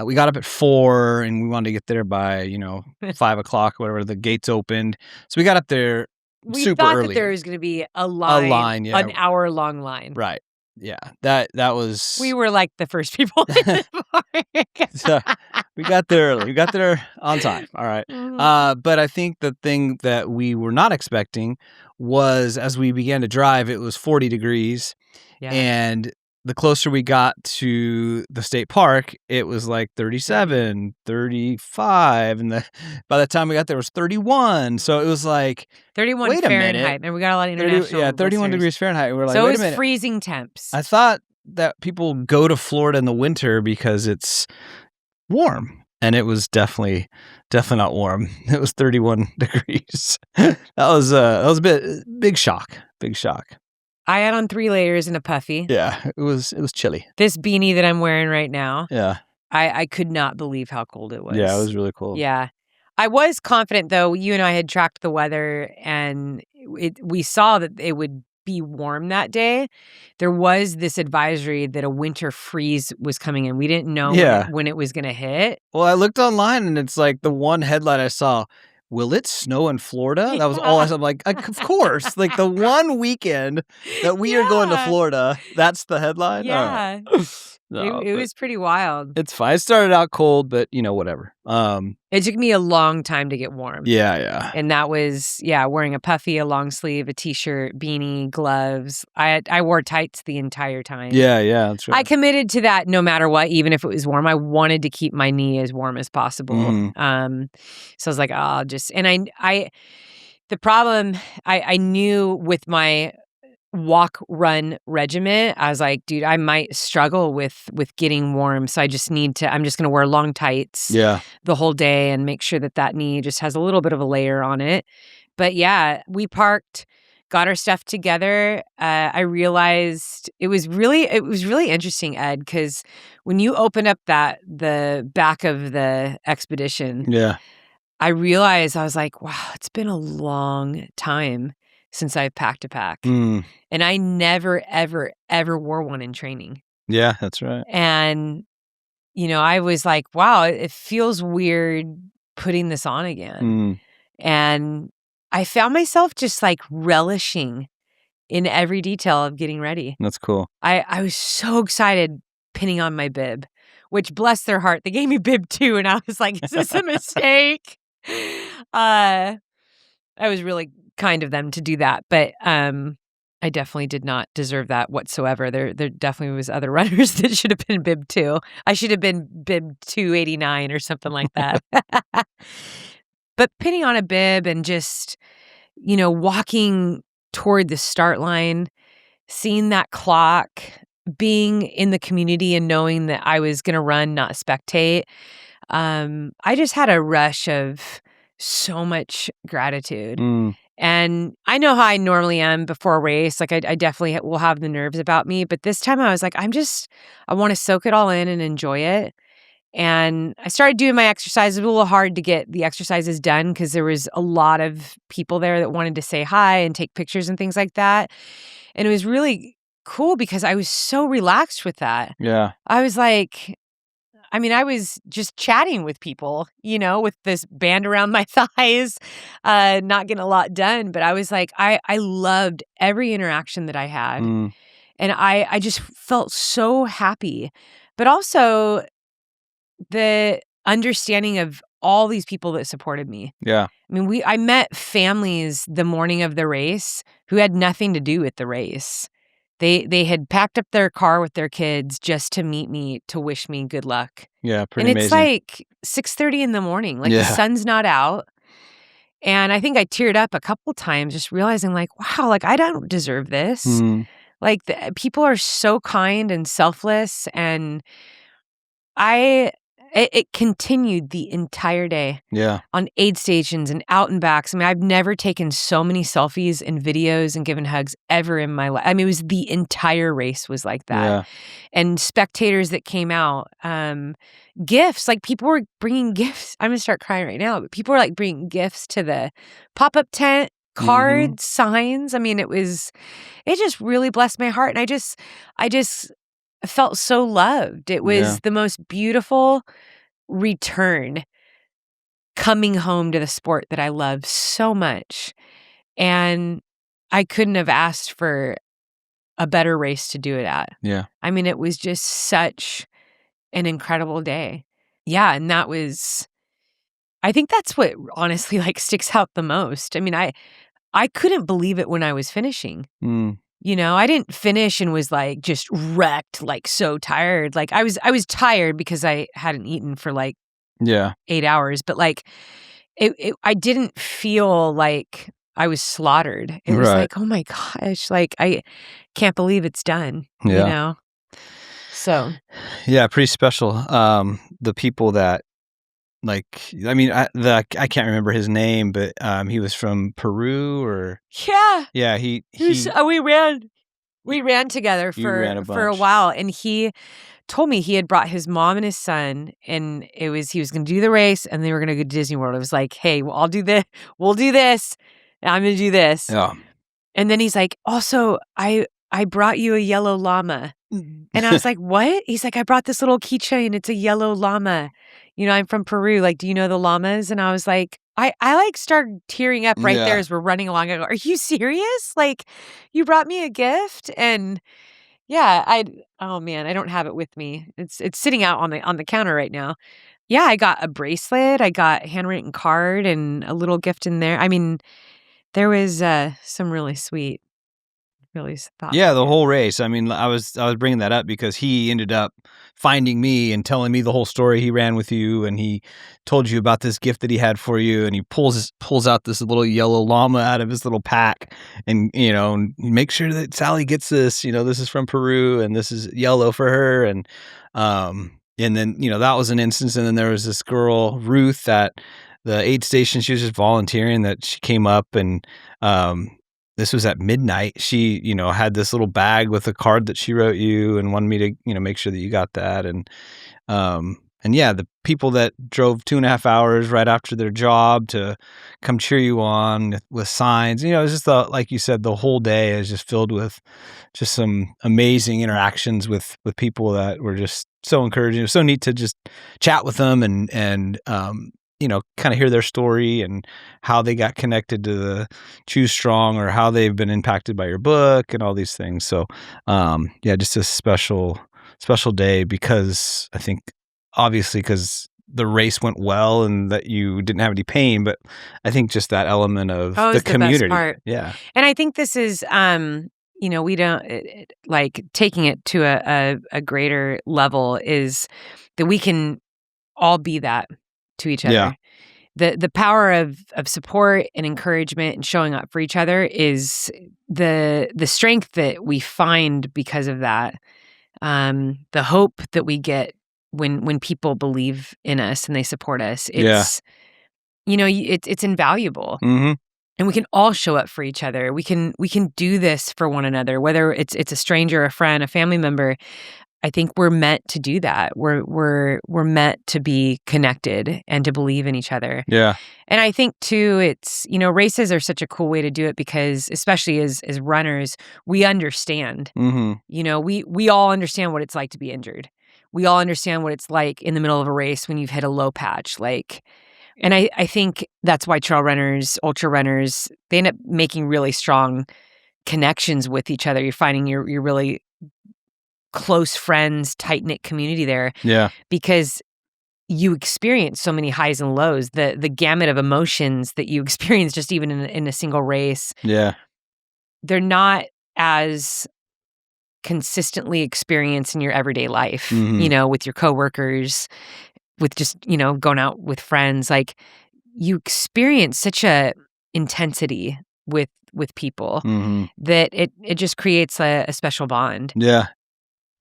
We got up at 4, and we wanted to get there by 5:00 or whatever. The gates opened, so we got up there We super thought early. that there was going to be a line, yeah. an hour-long line. Right. Yeah. That was. We were like the first people in the park. So we got there early. We got there on time. All right. Mhm. But I think the thing that we were not expecting was as we began to drive, it was 40 degrees. Yeah. And the closer we got to the state park, it was like 37, 35. And by the time we got there, it was 31. So it was like, 31 wait a minute. Fahrenheit, and we got a lot of 30, international. 31 listeners. degrees Fahrenheit. We were like, So it wait a was minute. freezing temps. I thought that people go to Florida in the winter because it's warm. And it was definitely not warm. It was 31 degrees. That was a big shock. big shock. I had on 3 layers and a puffy. Yeah, it was chilly. This beanie that I'm wearing right now, Yeah. I could not believe how cold it was. Yeah, it was really cold. Yeah. I was confident, though. You and I had tracked the weather, and we saw that it would be warm that day. There was this advisory that a winter freeze was coming in. We didn't know when it was going to hit. Well, I looked online, and it's like the one headline I saw, will it snow in Florida? That was all I saw. I'm like, of course. Like the one weekend that we are going to Florida, that's the headline? Yeah. No, it was pretty wild. It's fine. It started out cold, but whatever. It took me a long time to get warm. Yeah. And that was, wearing a puffy, a long sleeve, a t-shirt, beanie, gloves. I wore tights the entire time. Yeah, that's right. I committed to that no matter what, even if it was warm. I wanted to keep my knee as warm as possible. Mm-hmm. So I was like, I'll just, and the problem, I knew with my walk run regiment, I was like, dude, I might struggle with getting warm, so I'm just going to wear long tights the whole day and make sure that knee just has a little bit of a layer on it. But yeah, we parked, got our stuff together. I realized it was really interesting, Ed, because when you opened up the back of the expedition, I realized, I was like, wow, it's been a long time since I've packed a pack. And I never, ever, ever wore one in training. Yeah, that's right. And, I was like, wow, it feels weird putting this on again. And I found myself just like relishing in every detail of getting ready. That's cool. I was so excited pinning on my bib, which, bless their heart, they gave me bib too. And I was like, is this a mistake? I was really kind of them to do that, but I definitely did not deserve that whatsoever. There definitely was other runners that should have been bib 2. I should have been bib 289 or something like that. But pinning on a bib and just, walking toward the start line, seeing that clock, being in the community and knowing that I was going to run, not spectate. I just had a rush of so much gratitude. And I know how I normally am before a race. Like I definitely will have the nerves about me. But this time I was like, I want to soak it all in and enjoy it. And I started doing my exercises. It was a little hard to get the exercises done because there was a lot of people there that wanted to say hi and take pictures and things like that. And it was really cool because I was so relaxed with that. Yeah. I was like, I was just chatting with people, with this band around my thighs, not getting a lot done. But I was like, I loved every interaction that I had. And I just felt so happy. But also the understanding of all these people that supported me. Yeah. I met families the morning of the race who had nothing to do with the race. They had packed up their car with their kids just to meet me, to wish me good luck. Yeah, pretty amazing. And it's like 6:30 in the morning. Like the sun's not out. And I think I teared up a couple times just realizing like, wow, like I don't deserve this. Like people are so kind and selfless. And it continued the entire day. Yeah. On aid stations and out and backs. I've never taken so many selfies and videos and given hugs ever in my life. It was the entire race was like that. Yeah. And spectators that came out, gifts, like people were bringing gifts. I'm going to start crying right now, but people were like bringing gifts to the pop-up tent, cards, signs. It just really blessed my heart. And I just felt so loved. It was the most beautiful return coming home to the sport that I love so much. And I couldn't have asked for a better race to do it at. Yeah. It was just such an incredible day. Yeah. And I think that's what honestly like sticks out the most. I couldn't believe it when I was finishing. I didn't finish and was like just wrecked, like so tired. Like I was tired because I hadn't eaten for like 8 hours, but like I didn't feel like I was slaughtered. It was like, oh my gosh, like I can't believe it's done. So yeah, pretty special. The people that I can't remember his name, but he was from Peru or Yeah. yeah, We ran together you ran a for a bunch. while, and he told me he had brought his mom and his son, and he was gonna do the race, and they were gonna go to Disney World. It was like, "Hey, well, I'll do this. We'll do this. And I'm gonna do this." Yeah. And then he's like, "Also, I brought you a yellow llama." And I was like, "What?" He's like, "I brought this little keychain. It's a yellow llama. I'm from Peru. Like, do you know the llamas?" And I was like, I like started tearing up right there Yeah. as we're running along. I go, "Are you serious? Like, you brought me a gift?" And yeah, oh man, I don't have it with me. It's sitting out on the counter right now. Yeah, I got a bracelet, I got a handwritten card and a little gift in there. I mean, there was some really sweet, really Yeah, thoughtful the gifts. whole race. I mean, I was bringing that up because he ended up finding me and telling me the whole story. He ran with you, and he told you about this gift that he had for you. And he pulls out this little yellow llama out of his little pack, and and make sure that Sally gets this. This is from Peru, and this is yellow for her. And then that was an instance. And then there was this girl Ruth at the aid station. She was just volunteering. That she came up and. This was at midnight. She, had this little bag with a card that she wrote you and wanted me to, make sure that you got that. And yeah, the people that drove 2.5 hours right after their job to come cheer you on with signs, it's just like you said, the whole day is just filled with just some amazing interactions with people that were just so encouraging. It was so neat to just chat with them and kind of hear their story and how they got connected to the Choose Strong or how they've been impacted by your book and all these things. So, yeah, just a special day because I think obviously because the race went well and that you didn't have any pain, but I think just that element of Oh, the it's the best community. part. Yeah. And I think this is, we don't like taking it to a greater level is that we can all be that to each other. Yeah. The power of support and encouragement and showing up for each other is the strength that we find because of that. The hope that we get when people believe in us and they support us. It's it's invaluable. Mm-hmm. And we can all show up for each other. We can do this for one another, whether it's a stranger, a friend, a family member. I think we're meant to do that. We're meant to be connected and to believe in each other. Yeah. And I think too, it's races are such a cool way to do it because especially as runners, we understand. Mm-hmm. We all understand what it's like to be injured. We all understand what it's like in the middle of a race when you've hit a low patch. And I think that's why trail runners, ultra runners, they end up making really strong connections with each other. You're finding your really close friends, tight-knit community there. Yeah. Because you experience so many highs and lows, the gamut of emotions that you experience just even in a single race. Yeah. They're not as consistently experienced in your everyday life, Mm-hmm. with your coworkers, with just, going out with friends. Like you experience such a intensity with people Mm-hmm. that it just creates a special bond. Yeah.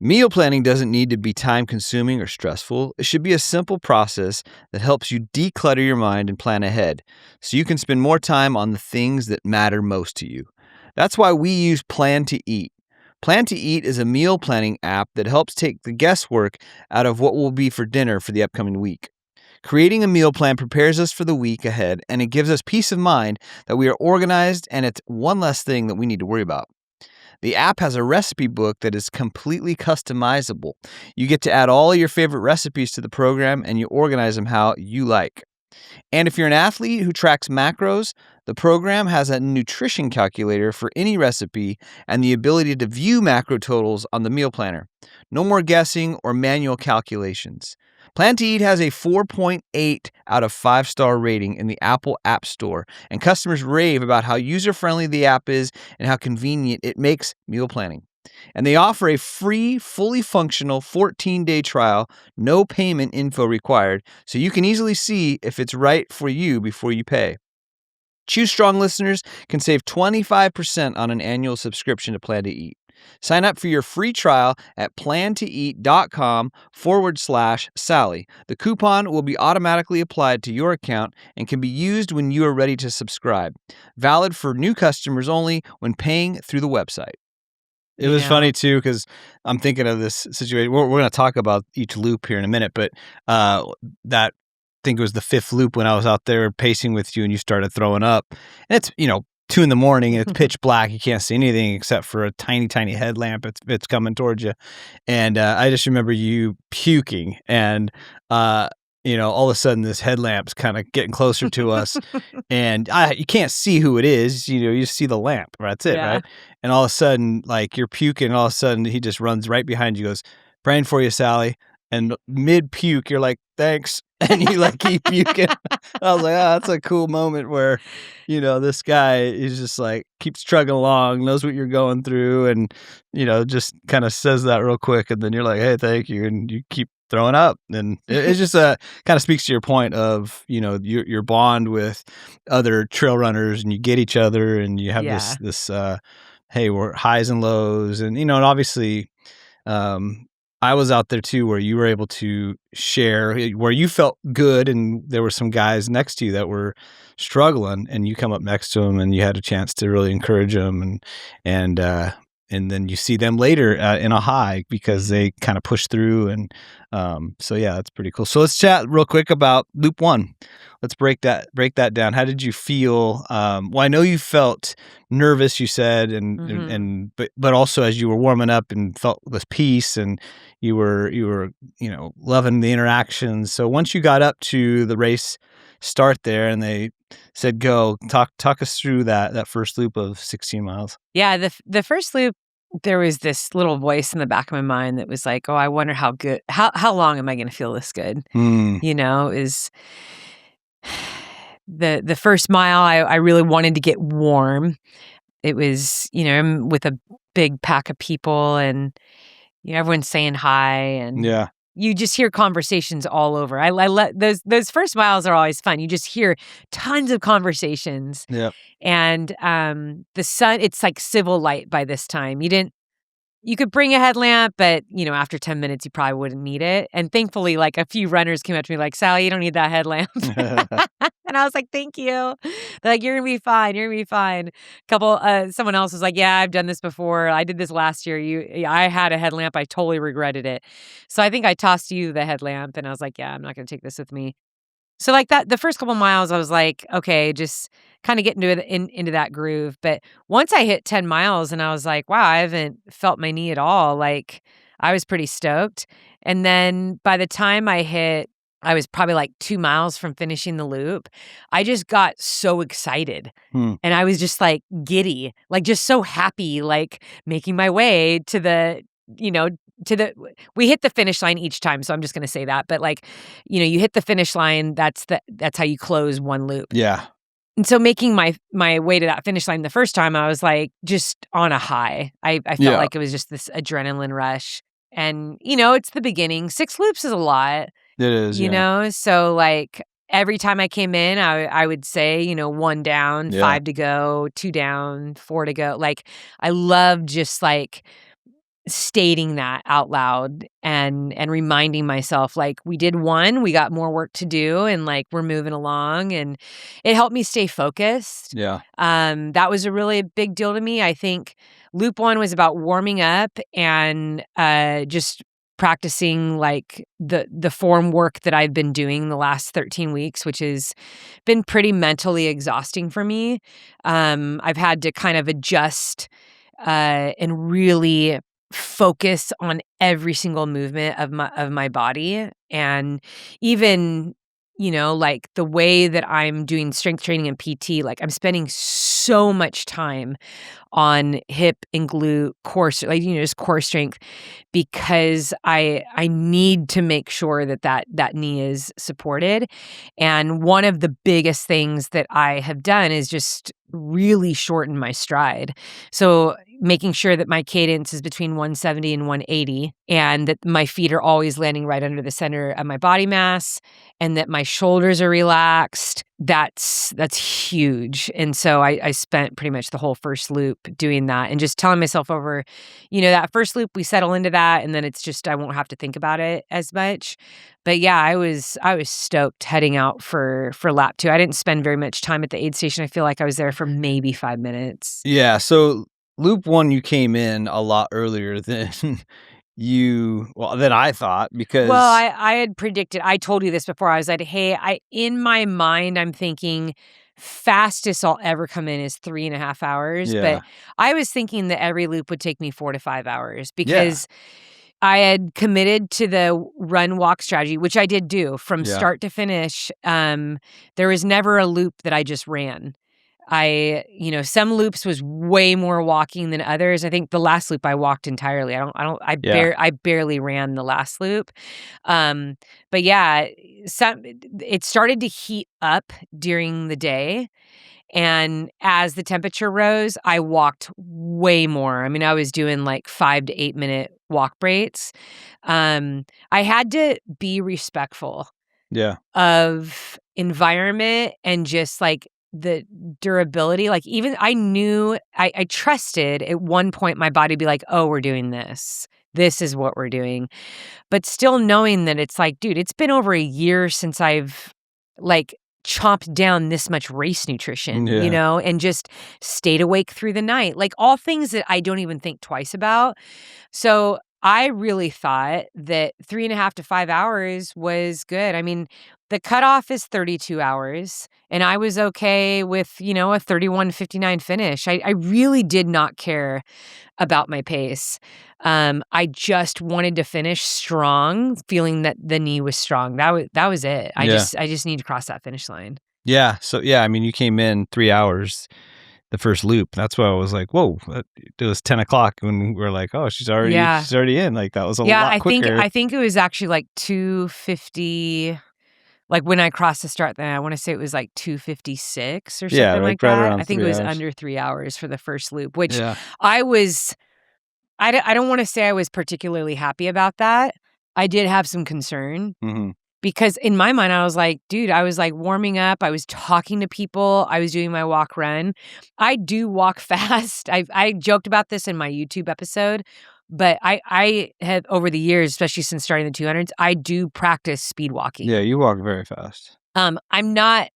Meal planning doesn't need to be time-consuming or stressful. It should be a simple process that helps you declutter your mind and plan ahead so you can spend more time on the things that matter most to you. That's why we use Plan to Eat. Plan to Eat is a meal planning app that helps take the guesswork out of what will be for dinner for the upcoming week. Creating a meal plan prepares us for the week ahead, and it gives us peace of mind that we are organized and it's one less thing that we need to worry about. The app has a recipe book that is completely customizable. You get to add all of your favorite recipes to the program and you organize them how you like. And if you're an athlete who tracks macros, the program has a nutrition calculator for any recipe and the ability to view macro totals on the meal planner. No more guessing or manual calculations. Plan to Eat has a 4.8 out of 5-star rating in the Apple App Store, and customers rave about how user-friendly the app is and how convenient it makes meal planning. And they offer a free, fully functional 14-day trial, no payment info required, so you can easily see if it's right for you before you pay. Choose Strong listeners can save 25% on an annual subscription to Plan to Eat. Sign up for your free trial at plantoeat.com/Sally. The coupon will be automatically applied to your account and can be used when you are ready to subscribe. Valid for new customers only when paying through the website. It was funny too, because I'm thinking of this situation. We're going to talk about each loop here in a minute, but that I think it was the 5th loop when I was out there pacing with you and you started throwing up. And it's 2 in the morning and it's pitch black. You can't see anything except for a tiny, tiny headlamp. It's coming towards you, and I just remember you puking, and all of a sudden this headlamp's kind of getting closer to us, and you can't see who it is. You just see the lamp. Right? That's it, right? And all of a sudden, like, you're puking, and all of a sudden he just runs right behind you, goes, "Praying for you, Sally." And mid puke, you're like, "Thanks," and you like keep puking. I was like, "Oh, that's a cool moment where, this guy is just like keeps trugging along, knows what you're going through, and just kind of says that real quick, and then you're like, 'Hey, thank you,' and you keep throwing up, and it's just kind of speaks to your point of your bond with other trail runners, and you get each other, and you have this hey, we're highs and lows, and and obviously. I was out there too, where you were able to share, where you felt good, and there were some guys next to you that were struggling, and you come up next to them, and you had a chance to really encourage them, and then you see them later in a high because they kind of push through, and so yeah, that's pretty cool. So let's chat real quick about Loop 1. Let's break that down. How did you feel? Well, I know you felt nervous, you said, and but also as you were warming up and felt this peace, and you were loving the interactions. So once you got up to the race start there, and they said go, talk us through that first loop of 16 miles. Yeah, the first loop, there was this little voice in the back of my mind that was like, "Oh, I wonder how long am I going to feel this good?" Is the first mile, I really wanted to get warm. It was, I'm with a big pack of people, and everyone's saying hi, and you just hear conversations all over. I let those first miles are always fun. You just hear tons of conversations. Yeah. And the sun, it's like civil light by this time. You could bring a headlamp, but after 10 minutes you probably wouldn't need it. And thankfully, like, a few runners came up to me like, "Sally, you don't need that headlamp." And I was like, "Thank you." They're like, "You're gonna be fine. You're gonna be fine." Someone else was like, "Yeah, I've done this before. I did this last year. I had a headlamp. I totally regretted it." So I think I tossed you the headlamp, and I was like, "Yeah, I'm not gonna take this with me." So like that, the first couple miles, I was like, okay, just kind of get into that groove. But once I hit 10 miles, and I was like, wow, I haven't felt my knee at all. Like, I was pretty stoked. And then by the time I was probably like 2 miles from finishing the loop. I just got so excited, and I was just like giddy, like just so happy, like making my way to the, we hit the finish line each time. So I'm just going to say that. But like, you hit the finish line. That's how you close one loop. Yeah. And so making my way to that finish line the first time, I was like just on a high. I felt like it was just this adrenaline rush. And, it's the beginning. 6 loops is a lot. It is, So like every time I came in, I would say, 1 down, 5 to go, 2 down, 4 to go. Like, I love just like stating that out loud and reminding myself, like, we did 1, we got more work to do, and like we're moving along, and it helped me stay focused. Yeah. That was a really big deal to me. I think loop 1 was about warming up and just practicing like the form work that I've been doing the last 13 weeks, which has been pretty mentally exhausting for me. I've had to kind of adjust and really focus on every single movement of my body, and even like the way that I'm doing strength training and PT, like I'm spending so much time on hip and glute core, like just core strength, because I need to make sure that knee is supported. And one of the biggest things that I have done is just really shorten my stride. So making sure that my cadence is between 170 and 180 and that my feet are always landing right under the center of my body mass and that my shoulders are relaxed. That's huge. And so I spent pretty much the whole first loop doing that and just telling myself over, that first loop, we settle into that and then it's just, I won't have to think about it as much. But yeah, I was stoked heading out for lap 2. I didn't spend very much time at the aid station. I feel like I was there for maybe 5 minutes. Yeah. So loop 1, you came in a lot earlier than than I thought because. Well, I had predicted, I told you this before. I was like, hey, in my mind, I'm thinking fastest I'll ever come in is 3.5 hours. Yeah. But I was thinking that every loop would take me 4 to 5 hours because I had committed to the run walk strategy, which I did do from start to finish. There was never a loop that I just ran. Some loops was way more walking than others. I think the last loop I walked entirely. I barely ran the last loop. But yeah, it started to heat up during the day. And as the temperature rose, I walked way more. I mean, I was doing like 5 to 8 minute walk breaks. I had to be respectful of environment and just like the durability. Like even I knew, I trusted at one point my body be like, oh, we're doing this. This is what we're doing. But still knowing that it's like, dude, it's been over a year since I've like chomped down this much race nutrition, and just stayed awake through the night. Like all things that I don't even think twice about. So I really thought that 3.5 to 5 hours was good. I mean, the cutoff is 32 hours, and I was okay with, a 31:59 finish. I really did not care about my pace. I just wanted to finish strong, feeling that the knee was strong. That was it. I just need to cross that finish line. Yeah. So I mean, you came in 3 hours the first loop. That's why I was like, whoa, it was 10 o'clock when we were like, oh, she's already in. Like that was a lot quicker. I think it was actually like 2:50. Like when I crossed the start, then I want to say it was like 2:56 or something like right that. around I think it 3 was hours. under 3 hours for the first loop, which I don't want to say I was particularly happy about that. I did have some concern because in my mind, I was like, dude, I was like warming up. I was talking to people. I was doing my walk run. I do walk fast. I joked about this in my YouTube episode, but I have over the years, especially since starting the 200s, I do practice speed walking. Yeah, you walk very fast. I'm not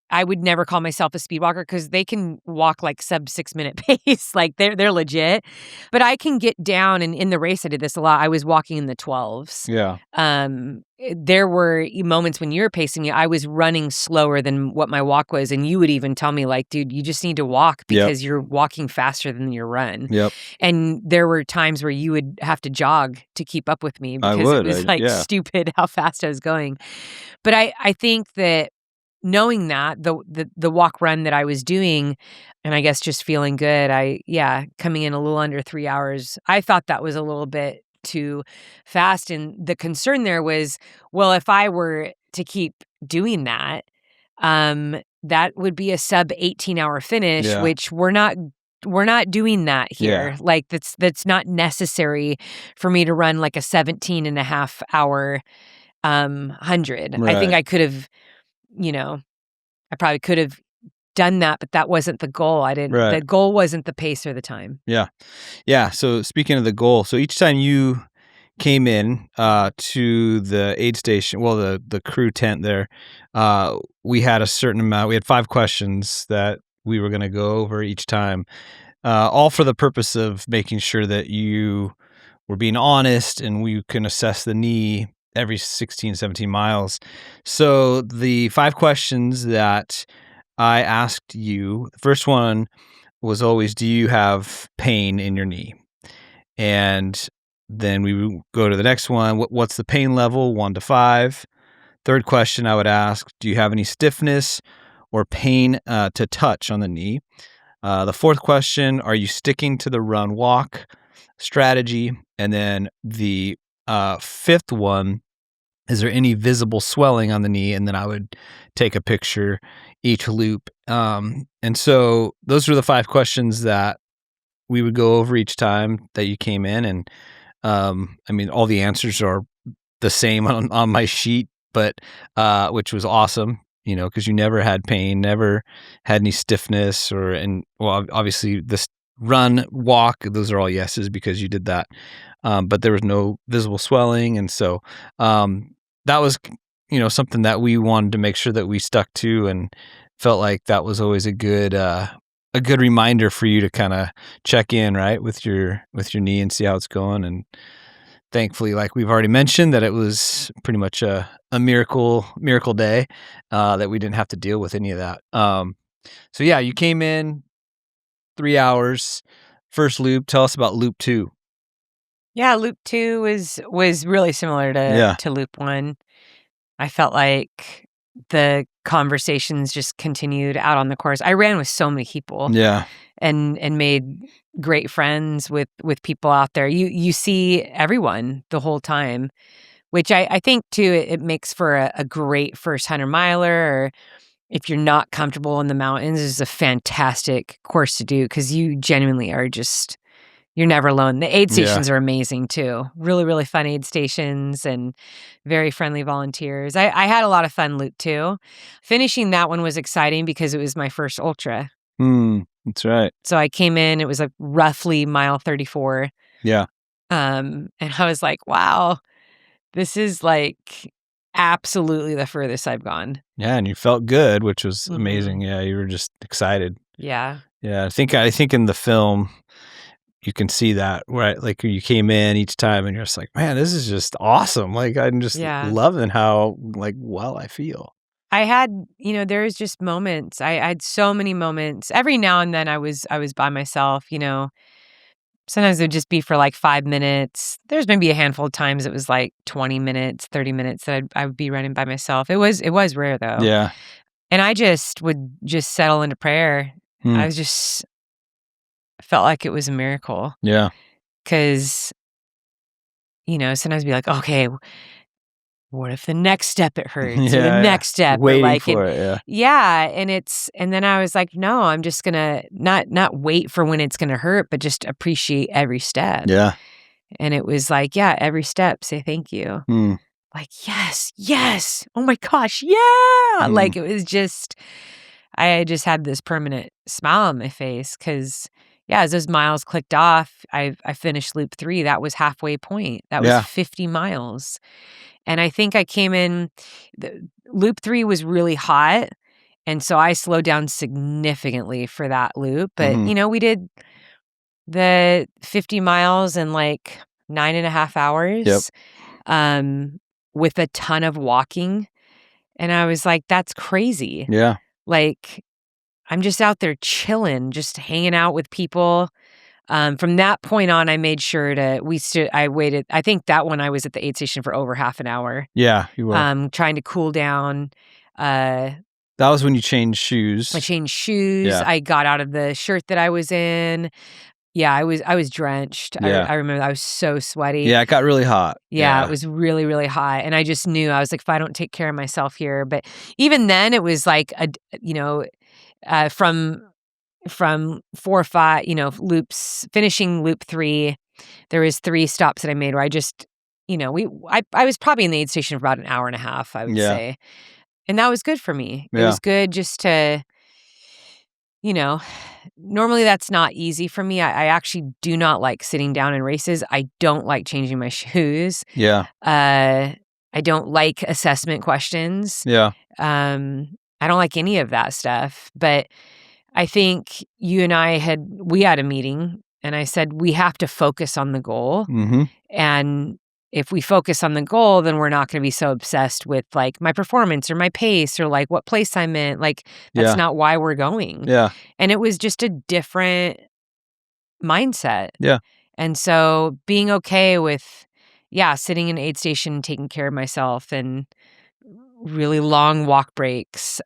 I would never call myself a speed walker because they can walk like sub 6 minute pace. Like they're legit. But I can get down, and in the race I did this a lot. I was walking in the 12s. Yeah. There were moments when you were pacing me, I was running slower than what my walk was. And you would even tell me like, dude, you just need to walk because you're walking faster than your run. Yep. And there were times where you would have to jog to keep up with me because it was like stupid how fast I was going. But I think that knowing that the walk run that I was doing, and I guess just feeling good, coming in a little under 3 hours, I thought that was a little bit too fast. And the concern there was, well, if I were to keep doing that, that would be a sub 18-hour finish, which we're not doing that here. Yeah. Like that's not necessary for me to run like a 17.5 hour 100. Right. I think I could have, I probably could have done that, but that wasn't the goal. The goal wasn't the pace or the time. Yeah. Yeah. So speaking of the goal, so each time you came in to the aid station, well, the crew tent there, we had a certain amount. We had 5 questions that we were going to go over each time, all for the purpose of making sure that you were being honest and we can assess the knee every 16, 17 miles. So the 5 questions that I asked you, the first one was always, do you have pain in your knee? And then we would go to the next one. What's the pain level, 1 to 5? Third question I would ask, do you have any stiffness or pain to touch on the knee? The fourth question, are you sticking to the run walk strategy? And then the fifth one, is there any visible swelling on the knee? And then I would take a picture each loop. And so those were the 5 questions that we would go over each time that you came in, and I mean, all the answers are the same on my sheet, but which was awesome, because you never had pain, never had any stiffness, well, obviously this run, walk, those are all yeses because you did that. But there was no visible swelling, and so that was something that we wanted to make sure that we stuck to, and felt like that was always a good reminder for you to kind of check in, right, with your knee and see how it's going. And thankfully, like we've already mentioned, that it was pretty much a miracle day, that we didn't have to deal with any of that. So yeah, you came in 3 hours, first loop. Tell us about loop 2. Yeah, loop 2 was really similar to loop 1. I felt like the conversations just continued out on the course. I ran with so many people. Yeah. And made great friends with people out there. You see everyone the whole time, which I think too, it makes for a great first 100-miler, or if you're not comfortable in the mountains, is a fantastic course to do, because you genuinely are just, you're never alone. The aid stations are amazing too. Really, really fun aid stations and very friendly volunteers. I had a lot of fun loop 2. Finishing that one was exciting because it was my first ultra. That's right. So I came in, it was like roughly mile 34. Yeah. And I was like, wow, this is like absolutely the furthest I've gone. Yeah, and you felt good, which was amazing. Yeah, you were just excited. Yeah. Yeah, I think in the film you can see that, right? Like you came in each time and you're just like, man, this is just awesome. Like I'm just loving how well I feel. I had, there was just moments. I had so many moments. Every now and then I was by myself, Sometimes it would just be for like 5 minutes. There's maybe a handful of times it was like 20 minutes, 30 minutes that I would be running by myself. It was rare though. Yeah. And I would settle into prayer. I felt like it was a miracle. Yeah. 'Cause, sometimes be like, okay, what if the next step it hurts, or the next step, waiting for it, and then I was like, no, I'm just gonna not wait for when it's gonna hurt, but just appreciate every step. Yeah. And it was like, every step, say thank you. Like, yes, oh my gosh, yeah. Like it was just, I just had this permanent smile on my face, because as those miles clicked off, I finished loop 3. That was halfway point. That was 50 miles. And I think I came in, loop 3 was really hot. And so I slowed down significantly for that loop. But, we did the 50 miles in like 9.5 hours, with a ton of walking. And I was like, that's crazy. Yeah. Like, I'm just out there chilling, just hanging out with people. From that point on, I made sure I waited. I think that one I was at the aid station for over half an hour. Yeah, you were. Trying to cool down. That was when you changed shoes. I changed shoes. Yeah. I got out of the shirt that I was in. Yeah, I was drenched. Yeah. I remember I was so sweaty. Yeah, it got really hot. Yeah, it was really, really hot. And I just knew, I was like, if I don't take care of myself here. But even then, it was like, from 4 or 5, loops, finishing loop 3, there was 3 stops that I made where I just, I was probably in the aid station for about an hour and a half, I would say. And that was good for me. It was good just to, normally that's not easy for me. I actually do not like sitting down in races. I don't like changing my shoes. Yeah. I don't like assessment questions. Yeah. I don't like any of that stuff. But I think you and I we had a meeting, and I said, we have to focus on the goal. And if we focus on the goal, then we're not going to be so obsessed with like my performance or my pace or like what place I'm in. Like that's not why we're going. Yeah. And it was just a different mindset. Yeah. And so being okay with, sitting in an aid station, taking care of myself, and really long walk breaks,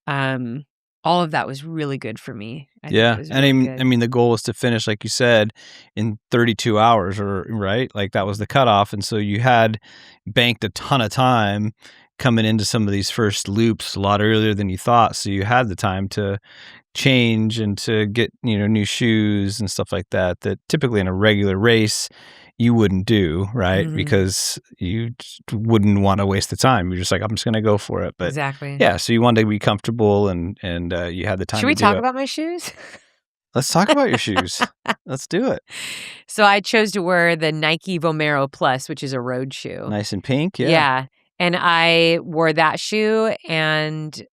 all of that was really good for me. I mean, the goal was to finish, like you said, in 32 hours, right? Like that was the cutoff. And so you had banked a ton of time coming into some of these first loops a lot earlier than you thought, so you had the time to change and to get, new shoes and stuff like that typically in a regular race you wouldn't do, right? Mhm. Because you just wouldn't want to waste the time. You're just like, I'm just going to go for it. But Exactly. yeah, so you wanted to be comfortable and you had the time Should to we do talk it. about my shoes? Let's talk about your shoes. Let's do it. So I chose to wear the Nike Vomero Plus, which is a road shoe. Nice and pink, yeah. Yeah. And I wore that shoe, and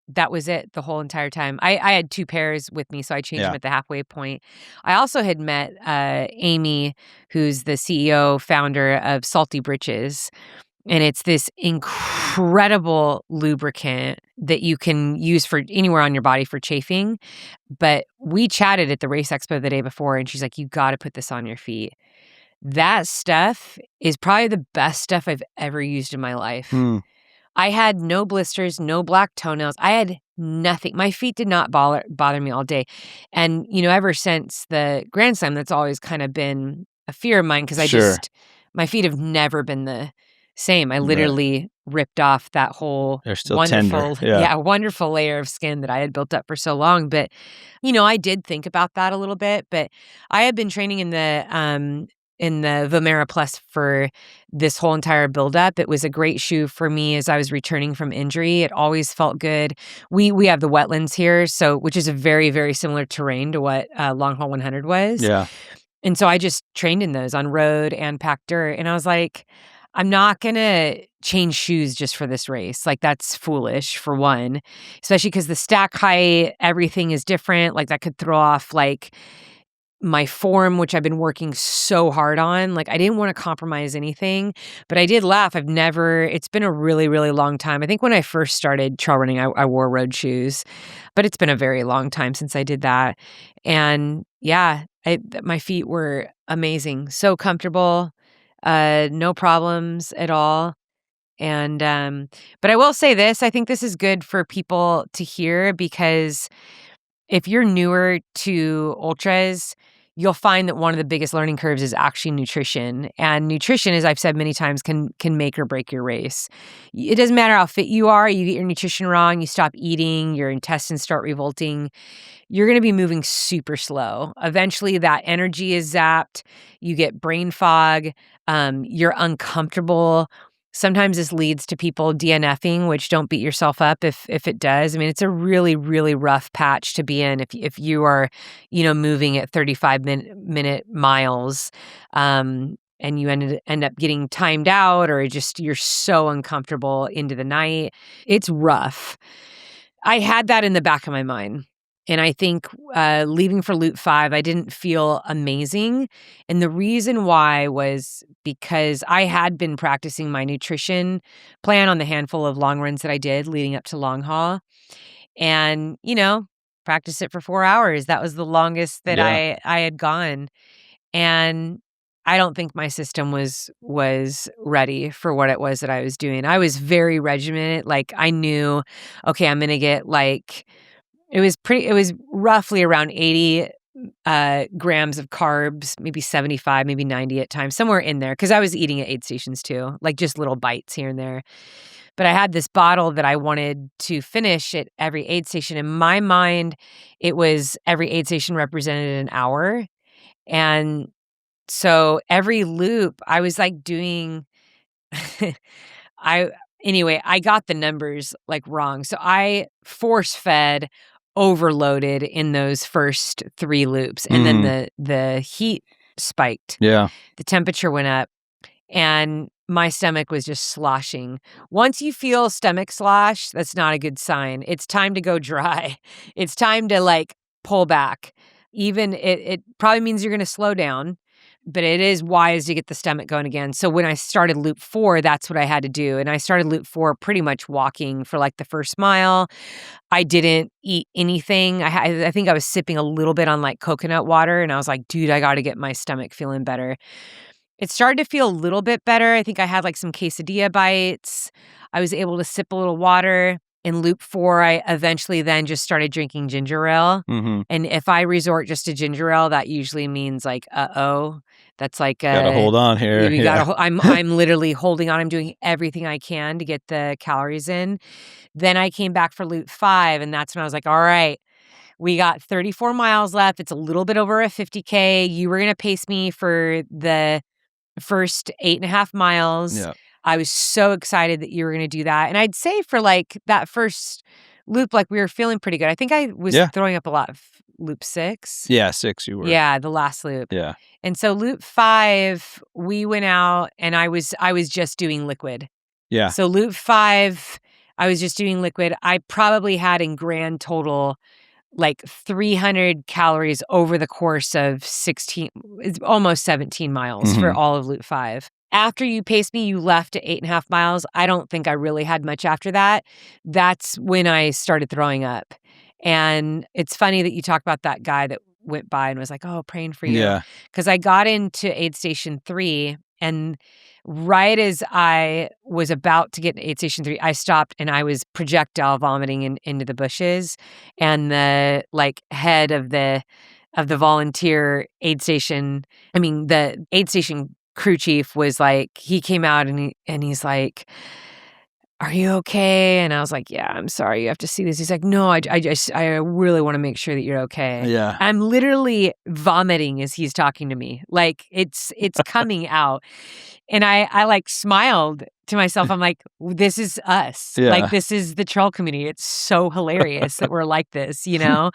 that was it the whole entire time. I had 2 pairs with me, so I changed them at the halfway point. I also had met Amy, who's the CEO, founder of Salty Britches, and it's this incredible lubricant that you can use for anywhere on your body for chafing. But we chatted at the Race Expo the day before, and she's like, "You gotta put this on your feet." That stuff is probably the best stuff I've ever used in my life. I had no blisters, no black toenails. I had nothing. My feet did not bother me all day. And, ever since the Grand Slam, that's always kind of been a fear of mine because Sure. my feet have never been the same. I Right. literally ripped off that whole They're still wonderful, tender. Yeah. wonderful layer of skin that I had built up for so long. But, I did think about that a little bit. But I had been training in the Vomera Plus for this whole entire buildup. It was a great shoe for me as I was returning from injury. It always felt good. We have the wetlands here, which is a very, very similar terrain to what Long Haul 100 was. Yeah. And so I just trained in those on road and packed dirt. And I was like, I'm not going to change shoes just for this race. Like, that's foolish, for one, especially because the stack height, everything is different. Like, that could throw off, like, my form, which I've been working so hard on. Like, I didn't want to compromise anything, but I did laugh. It's been a really, really long time. I think when I first started trail running, I wore road shoes, but it's been a very long time since I did that. And yeah, my feet were amazing. So comfortable, no problems at all. And, but I will say this, I think this is good for people to hear because if you're newer to ultras, you'll find that one of the biggest learning curves is actually nutrition. And nutrition, as I've said many times, can make or break your race. It doesn't matter how fit you are, you get your nutrition wrong, you stop eating, your intestines start revolting, you're going to be moving super slow. Eventually, that energy is zapped, you get brain fog, you're uncomfortable. Sometimes this leads to people DNFing, which don't beat yourself up if it does. I mean, it's a really, really rough patch to be in if you are, moving at 35-minute miles, and you end up getting timed out, or just you're so uncomfortable into the night. It's rough. I had that in the back of my mind. And I think leaving for Loop 5, I didn't feel amazing. And the reason why was because I had been practicing my nutrition plan on the handful of long runs that I did leading up to long haul. And, practice it for 4 hours. That was the longest that Yeah. I had gone. And I don't think my system was ready for what it was that I was doing. I was very regimented. Like, I knew, okay, I'm going to get it was roughly around 80 grams of carbs, maybe 75, maybe 90 at times, somewhere in there, because I was eating at aid stations too, like just little bites here and there. But I had this bottle that I wanted to finish at every aid station. In my mind, it was every aid station represented an hour. And so every loop, I was like doing I got the numbers like wrong. So I force fed overloaded in those first 3 loops, and then the heat spiked. Yeah. The temperature went up and my stomach was just sloshing. Once you feel stomach slosh, that's not a good sign. It's time to go dry. It's time to pull back. Even it probably means you're going to slow down, but it is wise to get the stomach going again. So when I started Loop 4, that's what I had to do. And I started Loop 4 pretty much walking for the first mile. I didn't eat anything. I think I was sipping a little bit on coconut water, and I was like, dude, I got to get my stomach feeling better. It started to feel a little bit better. I think I had some quesadilla bites. I was able to sip a little water. In Loop 4, I eventually then just started drinking ginger ale. Mm-hmm. And if I resort just to ginger ale, that usually means uh-oh. That's like Gotta hold on here. you gotta. I'm literally holding on. I'm doing everything I can to get the calories in. Then I came back for loop 5, and that's when I was like, all right, we got 34 miles left. It's a little bit over a 50K. You were gonna pace me for the first 8.5 miles. Yeah. I was so excited that you were gonna do that. And I'd say for like that first loop, like we were feeling pretty good. I think I was throwing up a lot of loop 6. Yeah, 6 you were. Yeah, the last loop. Yeah. And so loop 5, we went out and I was just doing liquid. Yeah. So loop 5, I was just doing liquid. I probably had in grand total like 300 calories over the course of 16, it's almost 17 miles for all of loop 5. After you paced me, you left at 8.5 miles. I don't think I really had much after that. That's when I started throwing up. And it's funny that you talk about that guy that went by and was like, oh, praying for you. Yeah. Because I got into aid station 3, and right as I was about to get in aid station 3, I stopped and I was projectile vomiting into the bushes. And the like head of the volunteer aid station, the aid station crew chief was like, he came out and he's like, are you okay? And I was like, yeah, I'm sorry. You have to see this. He's like, no, I really want to make sure that you're okay. Yeah. I'm literally vomiting as he's talking to me. Like it's coming out. And I like smiled to myself. I'm like, this is us. Yeah. Like this is the trail community. It's so hilarious that we're like this, you know?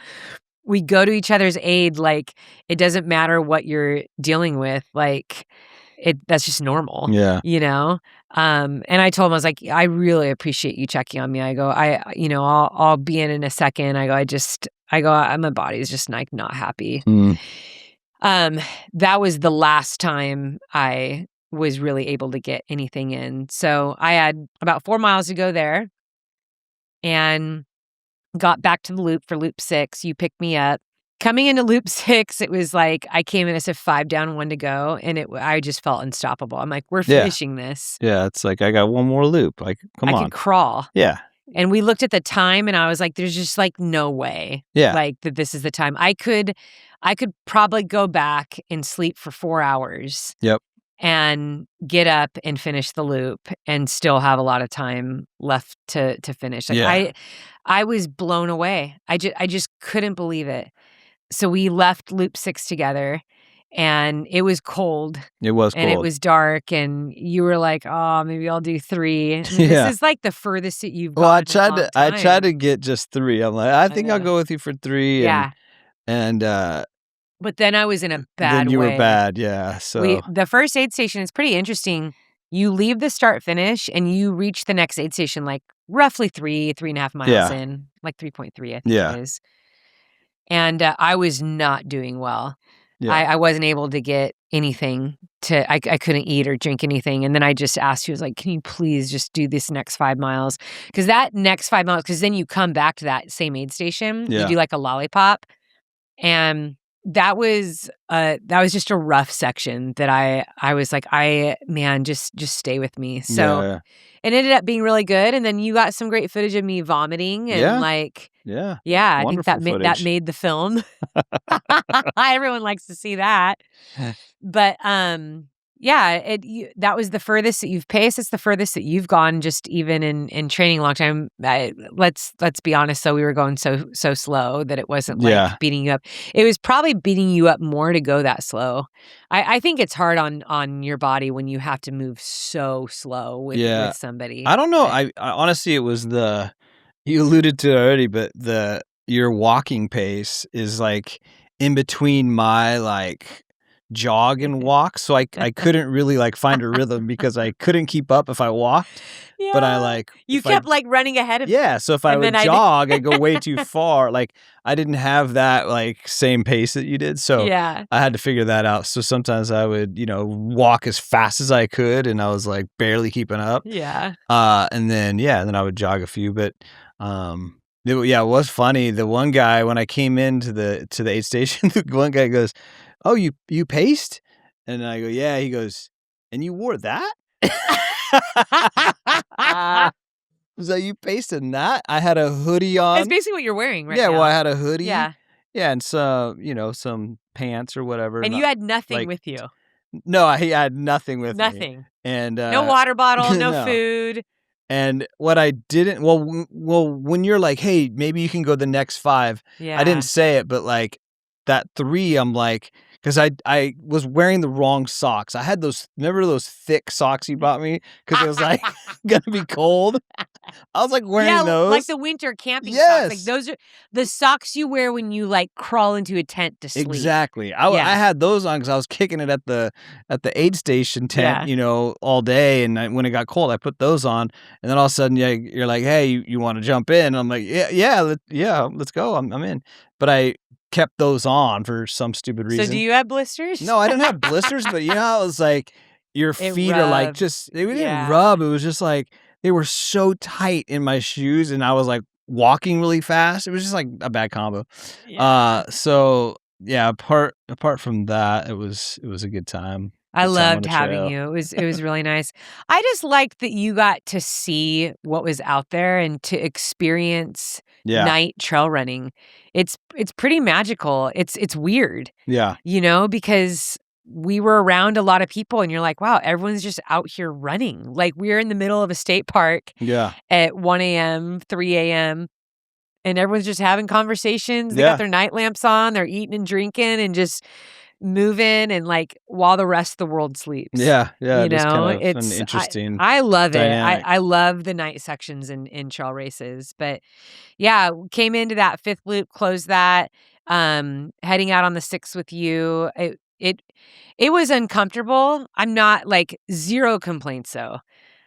We go to each other's aid. Like it doesn't matter what you're dealing with. Like that's just normal. Yeah. You know? And I told him, I was like, I really appreciate you checking on me. I go, I'll be in a second. I go, my body is just like not happy. That was the last time I was really able to get anything in. So I had about 4 miles to go there and got back to the loop for loop 6. You picked me up. Coming into loop 6, it was like I came in as a 5 down, 1 to go, and I just felt unstoppable. I'm like, we're finishing this. Yeah, it's like I got one more loop. Like, come on. I could crawl. Yeah. And we looked at the time, and I was like, there's just like no way. Yeah. Like that this is the time. I could probably go back and sleep for 4 hours. Yep. And get up and finish the loop and still have a lot of time left to finish. Like I was blown away. I just couldn't believe it. So we left loop 6 together, and it was cold. It was cold. And it was dark, and you were like, oh, maybe I'll do 3. This is like the furthest that you've gone. Well, I tried to get just 3. I'm like, I think I'll go with you for 3. Yeah. And but then I was in a bad way. Then you were bad, yeah. So the first aid station is pretty interesting. You leave the start finish and you reach the next aid station like roughly 3.5 miles in, like 3.3, I think it is. And I was not doing well. Yeah. I wasn't able to get anything I couldn't eat or drink anything. And then I just asked you, I was like, can you please just do this next 5 miles? Because that next 5 miles, because then you come back to that same aid station, you do like a lollipop. And that was just a rough section that I was like, just stay with me. So it ended up being really good. And then you got some great footage of me vomiting and I think that made the film. Everyone likes to see that. But that was the furthest that you've paced. It's the furthest that you've gone, just even in training a long time. Let's be honest. So we were going so slow that it wasn't like beating you up. It was probably beating you up more to go that slow. I think it's hard on your body when you have to move so slow with somebody. I don't know. I honestly, it was you alluded to it already, but your walking pace is like in between my like jog and walk, so I couldn't really like find a rhythm because I couldn't keep up if I walked. Yeah. But you kept like running ahead of me. Yeah, so if I would jog, I'd go way too far. Like I didn't have that like same pace that you did, so I had to figure that out. So sometimes I would walk as fast as I could, and I was like barely keeping up. Yeah. And then I would jog a few, but it was funny. The one guy, when I came into the aid station, the one guy goes, oh, you paced? And I go, yeah. He goes, and you wore that? Was like, you paced in that? I had a hoodie on. It's basically what you're wearing right now. Yeah, well, I had a hoodie. Yeah. Yeah, and some, some pants or whatever. And you had nothing with you. No, I had nothing with me. Nothing. And No water bottle, no no. food. And what I didn't when you're like, "Hey, maybe you can go the next 5." I Yeah. didn't say it, but, like, that 3, I'm like, because I was wearing the wrong socks. I had those remember those thick socks you bought me? Because it was, like, gonna be cold? I was, like, Yeah, wearing like those. the winter camping socks. Like Yes. those are the socks you wear when you like crawl into a tent to sleep. Exactly. I Yeah. had those on because I was kicking it at the aid station tent, Yeah. all day, and when it got cold, I put those on, and then all of a sudden, yeah, you're like, "Hey, you wanna jump in?" And I'm like, "Yeah, let's go, I'm in." But I kept those on for some stupid So do reason. you have blisters? No, I didn't have blisters, but you know how it was like, your It feet are, like, rubbed. just they didn't Yeah. rub, it was just, like, they were so tight in my shoes, and I was, like, walking really fast, it was just, like, a bad combo. Yeah. So yeah, apart from that, it was a good time. I Good time on loved the having trail. you. It was really nice. I just liked that you got to see what was out there and to experience Yeah, night trail running. It's pretty magical. It's weird, yeah, because we were around a lot of people and you're like, wow, everyone's just out here running. Like we're in the middle of a state park yeah, at 1 a.m., 3 a.m., and everyone's just having conversations. They got yeah, their night lamps on, they're eating and drinking and just moving and like while the rest of the world sleeps. yeah, it is kind of an It's interesting I love it. dynamic. I love the night sections in trail races. But yeah, came into that fifth loop, closed that, heading out on the sixth with you. It was uncomfortable. I'm not like zero complaints though.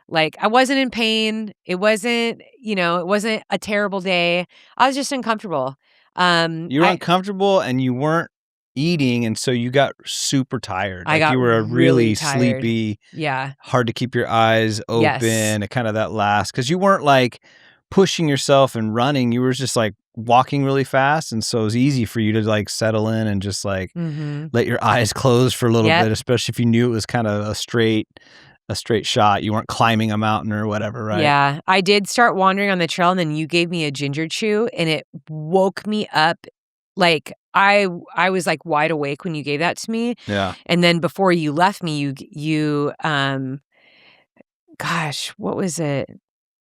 Like I wasn't in pain. It wasn't a terrible day. I was just uncomfortable. You were I uncomfortable and you weren't eating, and so you got super tired. I Like, got you were really really tired. sleepy, Yeah. hard to keep your eyes Yes. open, kind of that last because you weren't, like, pushing yourself and running, you were just, like, walking really fast, and so it was easy for you to, like, settle in and just, like, Mhm. let your eyes close for a little Yep. bit, especially if you knew it was kinda a straight shot. You weren't climbing a mountain or whatever, right? Yeah. I did start wandering on the trail, and then you gave me a ginger chew, and it woke me up. Like, I was, like, wide awake when you gave that to me, Yeah. and then before you left me, gosh, what was it?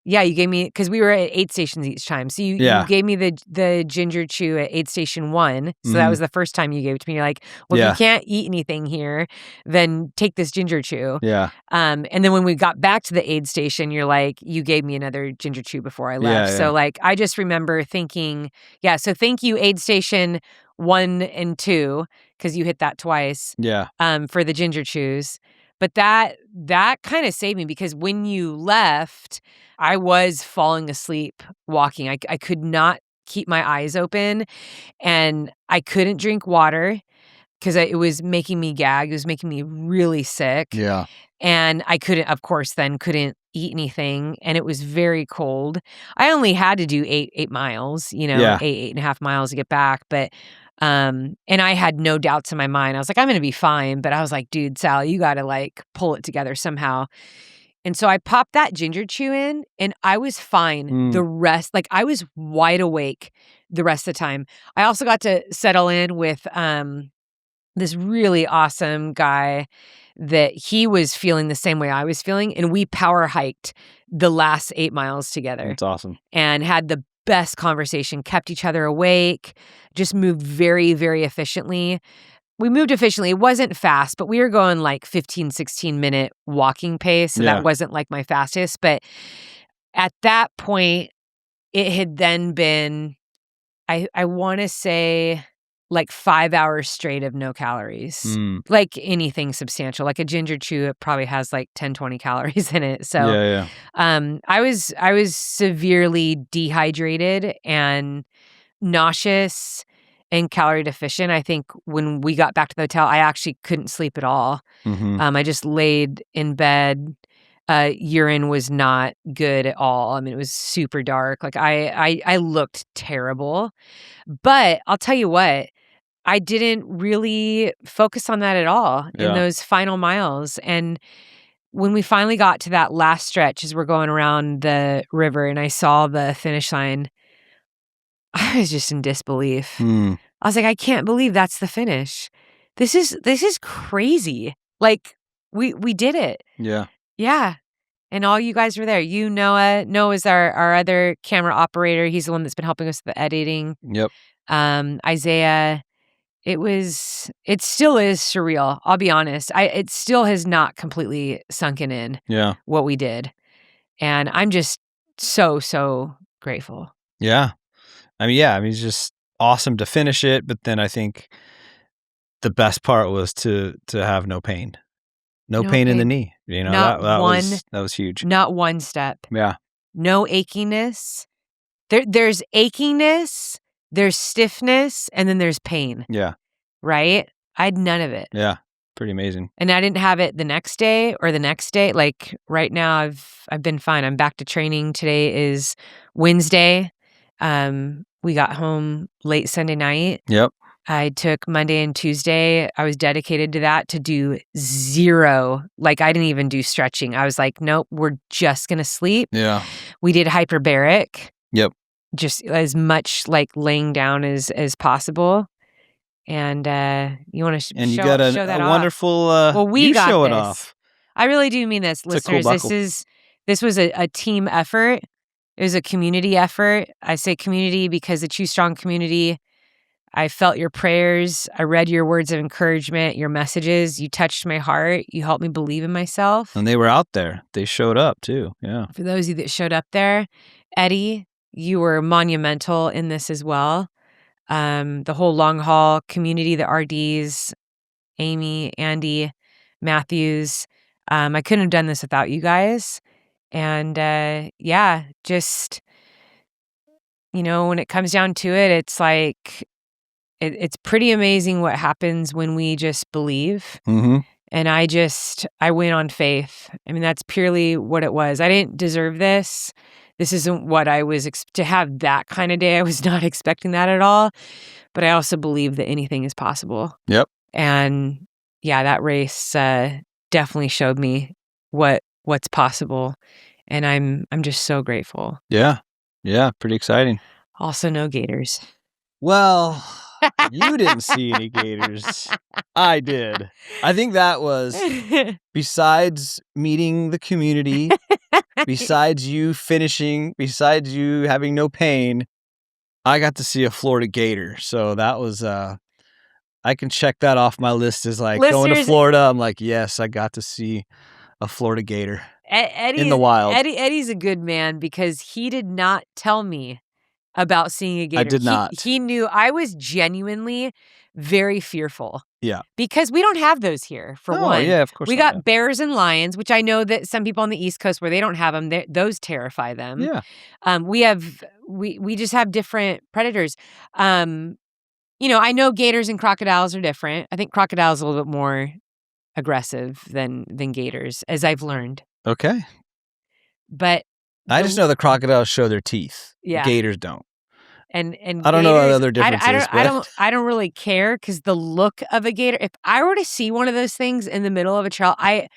Yeah, you gave me because we were at aid stations each time. So you Yeah. gave me the ginger chew at aid station 1. So that Mhm. was the first time you gave it to me. You're like, "Well, if you Yeah. can't eat anything here, then take this ginger chew." Yeah. And then when we got back to the aid station, you're like, you gave me another ginger chew before I left. Yeah, So yeah. like I just remember thinking, yeah, so thank you, aid station 1 and 2, because you hit that twice, Yeah. for the ginger chews. But that kind of saved me because when you left, I was falling asleep walking. I could not keep my eyes open and I couldn't drink water because it was making me gag. It was making me really sick. Yeah. And I couldn't, of course, then couldn't eat anything. And it was very cold. I only had to do 8 miles, Yeah. 8.5 miles to get back. But, and I had no doubts in my mind. I was like, I'm going to be fine. But I was like, dude, Sally, you got to like pull it together somehow. And so I popped that ginger chew in and I was fine Mm. the rest. Like I was wide awake the rest of the time. I also got to settle in with, this really awesome guy that he was feeling the same way I was feeling, and we power hiked the last 8 miles together That's awesome. and had the best conversation, kept each other awake, just moved very, very efficiently. We moved efficiently. It wasn't fast, but we were going like 15, 16-minute walking pace, so Yeah. that wasn't like my fastest, but at that point, it had then been I wanna say, like, 5 hours straight of no calories. Mm. Like anything substantial, like a ginger chew, it probably has, like, 10, 20 calories in it, so, Yeah, yeah. I was severely dehydrated and nauseous and calorie deficient. I think when we got back to the hotel, I actually couldn't sleep at all. Mhm. I just laid in bed. Urine was not good at all. I mean, it was super dark. Like I looked terrible. But I'll tell you what, I didn't really focus on that at all in Yeah. those final miles. And when we finally got to that last stretch as we're going around the river and I saw the finish line, I was just in disbelief. Mm. I was like, I can't believe that's the finish. This is crazy. Like, we did it. Yeah. Yeah. And all you guys were there. You, Noah. Noah's our other camera operator. He's the one that's been helping us with the editing. Yep. Isaiah. It still is surreal. I'll be honest. It still has not completely sunken in what we did. And I'm just so grateful. Yeah. I mean, it's just awesome to finish it. But then I think the best part was to have no pain. No pain in the knee. You know, Not that was huge. Not one step. Yeah. No achiness. There's achiness, there's stiffness, and then there's pain. Yeah. Right? I had none of it. Yeah. Pretty amazing. And I didn't have it the next day or the next day. Like right now I've been fine. I'm back to training. Today is Wednesday. We got home late Sunday night. Yep. I took Monday and Tuesday. I was dedicated to that, to do zero. Like, I didn't even do stretching. I was like, nope, we're just going to sleep. Yeah. We did hyperbaric. Yep. Just as much like laying down as possible. And you want to show and you got a that wonderful, well, we you got show this. it off. I really do mean this, It's listeners. a cool This was a team effort. It was a community effort. I say community because the Choose Strong community, I felt your prayers. I read your words of encouragement, your messages. You touched my heart. You helped me believe in myself. And they were out there. They showed up too. Yeah. For those of you that showed up there, Eddie, you were monumental in this as well. The whole long haul community, the RDs, Amy, Andy, Matthews. I couldn't have done this without you guys. And just, when it comes down to it, it's like, it's pretty amazing what happens when we just believe. Mm-hmm. And I went on faith. I mean, that's purely what it was. I didn't deserve this. This isn't what I was to have that kind of day. I was not expecting that at all. But I also believe that anything is possible. Yep. And that race definitely showed me what's possible. And I'm just so grateful. Yeah. Yeah. Pretty exciting. Also, no gators. Well, you didn't see any gators. I did. I think that was, besides meeting the community, besides you finishing, besides you having no pain, I got to see a Florida gator. So that was, I can check that off my list as like going to Florida. I'm like, yes, I got to see a Florida gator in the wild. Eddie's a good man because he did not tell me about seeing a gator. I did not. He knew. I was genuinely very fearful. Yeah. Because we don't have those here, for one. Yeah, of course we got bears and lions, which I know that some people on the East Coast where they don't have them, those terrify them. Yeah. We just have different predators. I know gators and crocodiles are different. I think crocodiles are a little bit more aggressive than gators, as I've learned. Okay. But I just know the crocodiles show their teeth. Yeah. Gators don't. And I don't know what other differences. I don't really care because the look of a gator. If I were to see one of those things in the middle of a trail, I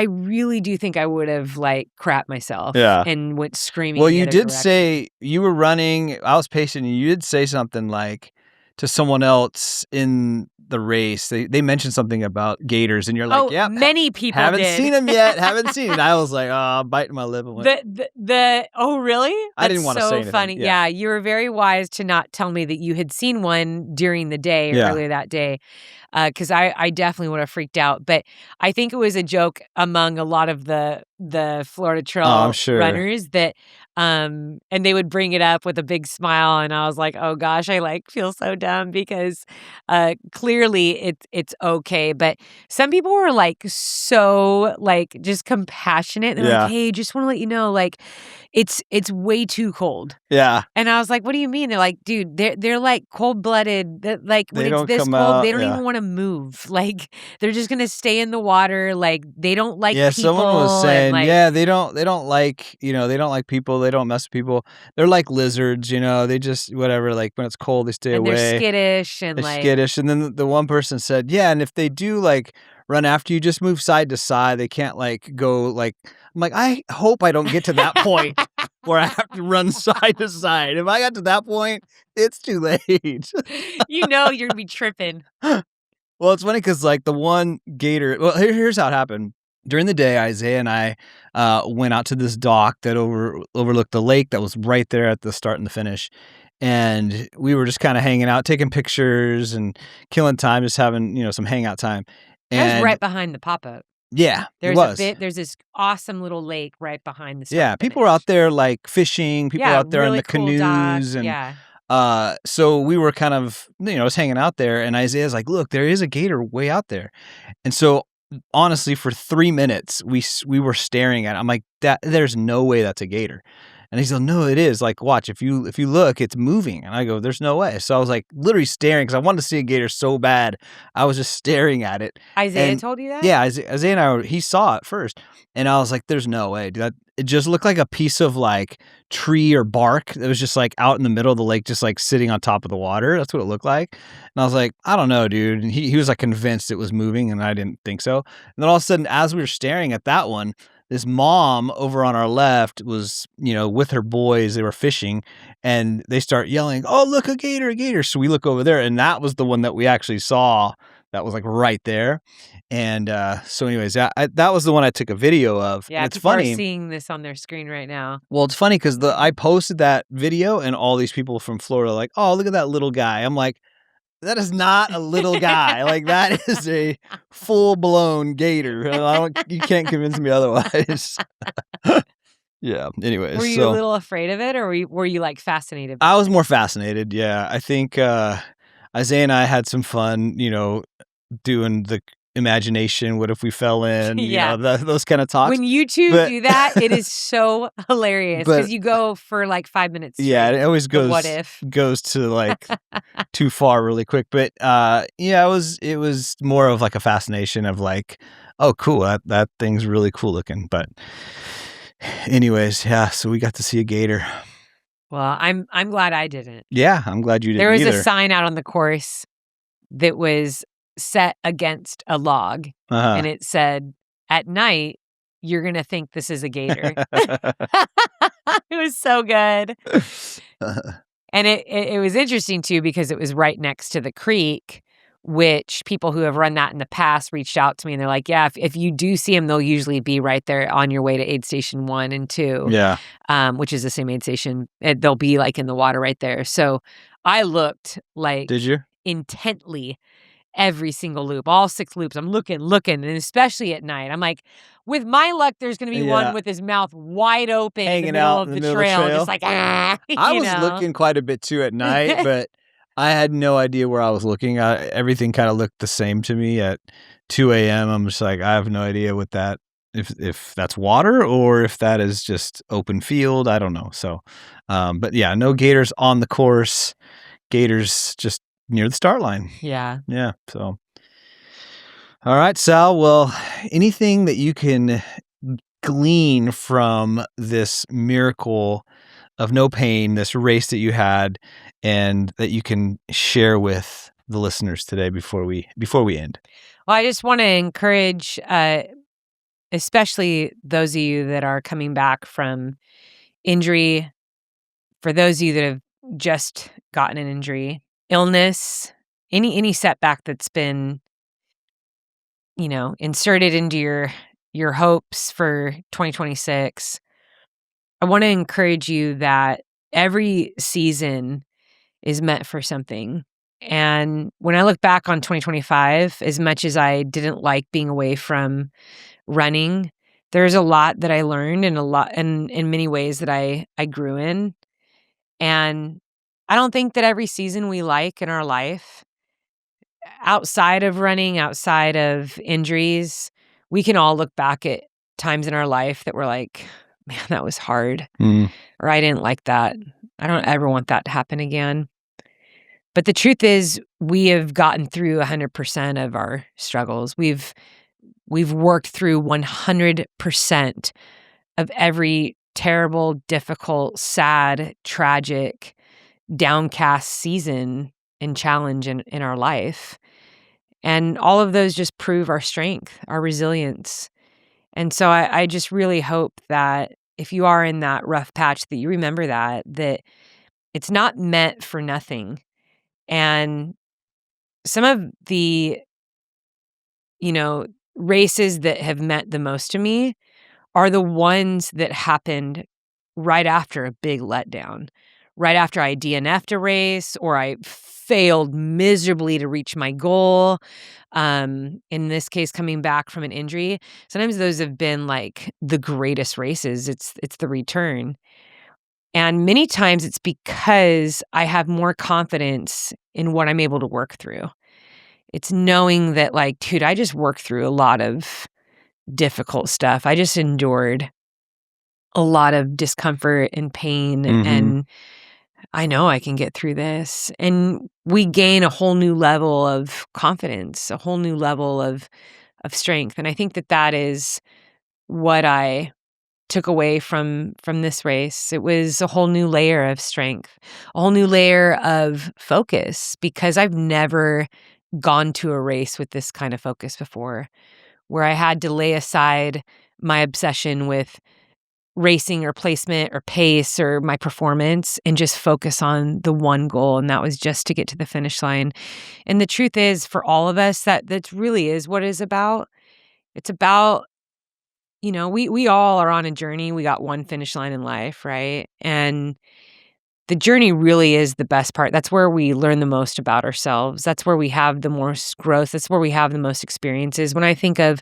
really do think I would have like crapped myself. Yeah. And went screaming. Well, you did say you were running. I was pacing. And you did say something like to someone else in the race. They mentioned something about gators, and you're like, yeah, many people haven't seen them yet. Haven't seen it. I was like, biting my lip. Oh, really? I didn't want to say anything. Funny. Yeah, you were very wise to not tell me that you had seen one during the day earlier that day, because I definitely would have freaked out. But I think it was a joke among a lot of the Florida Trail runners that. And they would bring it up with a big smile, and I was like, "Oh gosh, I like feel so dumb because clearly it's okay." But some people were like so like just compassionate. They're like, "Hey, just want to let you know, like it's way too cold." Yeah. And I was like, "What do you mean?" They're like, "Dude, they're like cold-blooded. Like when it's this cold, out, they don't even want to move. Like they're just gonna stay in the water. Like they don't like people." Someone was saying, they don't like they don't like people. They don't mess with people. They're like lizards, they just whatever. Like when it's cold, they stay away. They're skittish And then the one person said, "Yeah, and if they do like run after you, just move side to side. They can't like go like." I'm like, I hope I don't get to that point where I have to run side to side. If I got to that point, it's too late. You're gonna be tripping. Well, it's funny because like the one gator. Well, here's how it happened. During the day, Isaiah and I went out to this dock that overlooked the lake that was right there at the start and the finish, and we were just kind of hanging out, taking pictures and killing time, just having some hangout time. That was And right behind the pop-up. yeah, it There's was. there's this awesome little lake right behind the start Yeah, and people were out finish. there like fishing. People were Yeah, out there in really the cool dock. canoes, and Yeah. so we were kind of just hanging out there. And Isaiah's like, "Look, there is a gator way out there." And so, honestly, for 3 minutes, we were staring at it. I'm like, "That there's no way that's a gator." And he's like, "No, it is. Like, watch. If you look, it's moving." And I go, "There's no way." So I was like, literally staring because I wanted to see a gator so bad. I was just staring at it. Isaiah And told you that? yeah, Isaiah and he saw it first, and I was like, "There's no way, dude. It just looked like a piece of like tree or bark that was just like out in the middle of the lake, just like sitting on top of the water. That's what it looked like." And I was like, "I don't know, dude." And he was like convinced it was moving, and I didn't think so. And then all of a sudden, as we were staring at that one, this mom over on our left was, with her boys. They were fishing, and they start yelling, "Oh, look, a gator, a gator!" So we look over there, and that was the one that we actually saw. That was like right there. And so, anyways, that was the one I took a video of. Yeah, And it's people funny. are seeing this on their screen right now. Well, it's funny because I posted that video, and all these people from Florida are like, "Oh, look at that little guy." I'm like, that is not a little guy. Like, that is a full blown gator. You can't convince me otherwise. Yeah. Anyways, Were you a little afraid of it, or were you like fascinated by I was it? more fascinated. Yeah, I think Isaiah and I had some fun. Doing the imagination. What if we fell in? Yeah. Those kind of talks. When you two But- do that, it is so hilarious But- because you go for like 5 minutes Yeah, straight. it always The goes what if. goes to like too far really quick. But yeah, it was more of like a fascination of like, oh, cool, that thing's really cool looking. But anyways, yeah, so we got to see a gator. Well, I'm glad I didn't. Yeah, I'm glad you didn't There was either. a sign out on the course that was set against a log, and it said, "At night, you're gonna think this is a gator." It was so good. And it was interesting too because it was right next to the creek, which people who have run that in the past reached out to me and they're like, "Yeah, if you do see them, they'll usually be right there on your way to aid station 1 and 2." Yeah. Which is the same aid station. They'll be like in the water right there. So I looked like Did you? intently every single loop, all 6 loops. I'm looking, and especially at night. I'm like, with my luck, there's going to be Yeah. one with his mouth wide open in Hanging the middle out of in the the middle of the trail, trail. just like, I you was know? looking quite a bit too at night, but I had no idea where I was looking. Everything kind of looked the same to me at 2 a.m. I'm just like, I have no idea what that, if that's water or if that is just open field. I don't know. So, but yeah, no gators on the course. Gators just near the start line. Yeah. Yeah. So, all right, Sal. Well, anything that you can glean from this miracle of no pain, this race that you had, and that you can share with the listeners today before we end? Well, I just want to encourage, especially those of you that are coming back from injury, for those of you that have just gotten an injury, illness, any setback that's been, inserted into your hopes for 2026. I want to encourage you that every season is meant for something. And when I look back on 2025, as much as I didn't like being away from running, there's a lot that I learned and in many ways that I grew in. And I don't think that every season we like in our life, outside of running, outside of injuries, we can all look back at times in our life that we're like, man, that was hard. Or I didn't like that. I don't ever want that to happen again. But the truth is, we have gotten through 100% of our struggles. We've worked through 100% of every terrible, difficult, sad, tragic, downcast season and challenge in our life. And all of those just prove our strength, our resilience. And so I just really hope that if you are in that rough patch, that you remember that it's not meant for nothing. And some of the races that have meant the most to me are the ones that happened right after a big letdown, right after I DNF'd a race or I failed miserably to reach my goal. In this case, coming back from an injury. Sometimes those have been like the greatest races. It's the return. And many times it's because I have more confidence in what I'm able to work through. It's knowing that, like, dude, I just worked through a lot of difficult stuff. I just endured a lot of discomfort and pain, and I know I can get through this. And we gain a whole new level of confidence, a whole new level of strength. And I think that is what I took away from this race. It was a whole new layer of strength, a whole new layer of focus, because I've never gone to a race with this kind of focus before, where I had to lay aside my obsession with racing or placement or pace or my performance and just focus on the one goal, and that was just to get to the finish line. And the truth is, for all of us, that really is what it's about. It's about, we all are on a journey. We got one finish line in life, right? And the journey really is the best part. That's where we learn the most about ourselves. That's where we have the most growth. That's where we have the most experiences. When I think of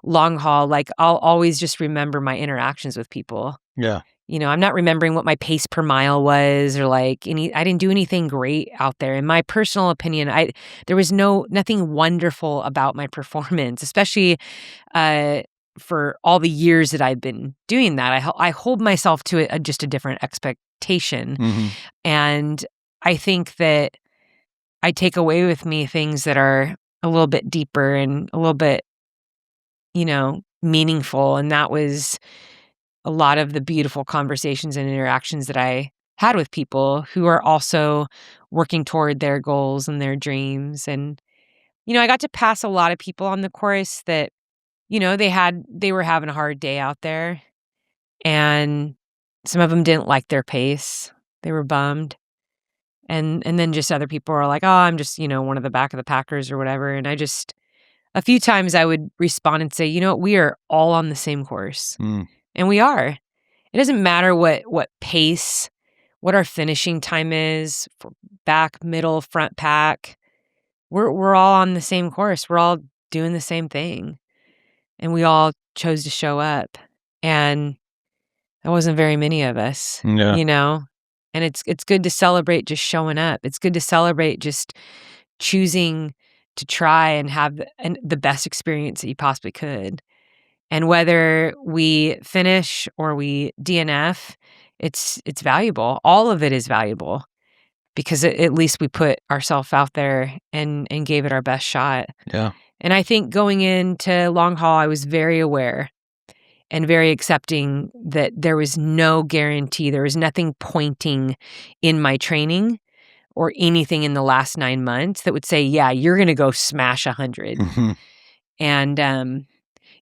long haul, like, I'll always just remember my interactions with people. Yeah. I'm not remembering what my pace per mile was, or like I didn't do anything great out there. In my personal opinion, there was nothing wonderful about my performance, especially for all the years that I've been doing that. I hold myself to just a different expectation. And I think that I take away with me things that are a little bit deeper and a little bit, meaningful. And that was a lot of the beautiful conversations and interactions that I had with people who are also working toward their goals and their dreams. And, I got to pass a lot of people on the course that, they were having a hard day out there, and some of them didn't like their pace. They were bummed. And then just other people are like, oh, I'm just, one of the back of the packers or whatever. And a few times I would respond and say, we are all on the same course. And we are. It doesn't matter what pace, what our finishing time is for back, middle, front pack. We're all on the same course. We're all doing the same thing. And we all chose to show up. And there wasn't very many of us, And it's good to celebrate just showing up. It's good to celebrate just choosing to try and have the best experience that you possibly could. And whether we finish or we DNF, it's valuable. All of it is valuable, because at least we put ourselves out there and gave it our best shot. Yeah. And I think going into long haul, I was very aware and very accepting that there was no guarantee. There was nothing pointing in my training or anything in the last 9 months that would say, yeah, you're going to go smash 100. And,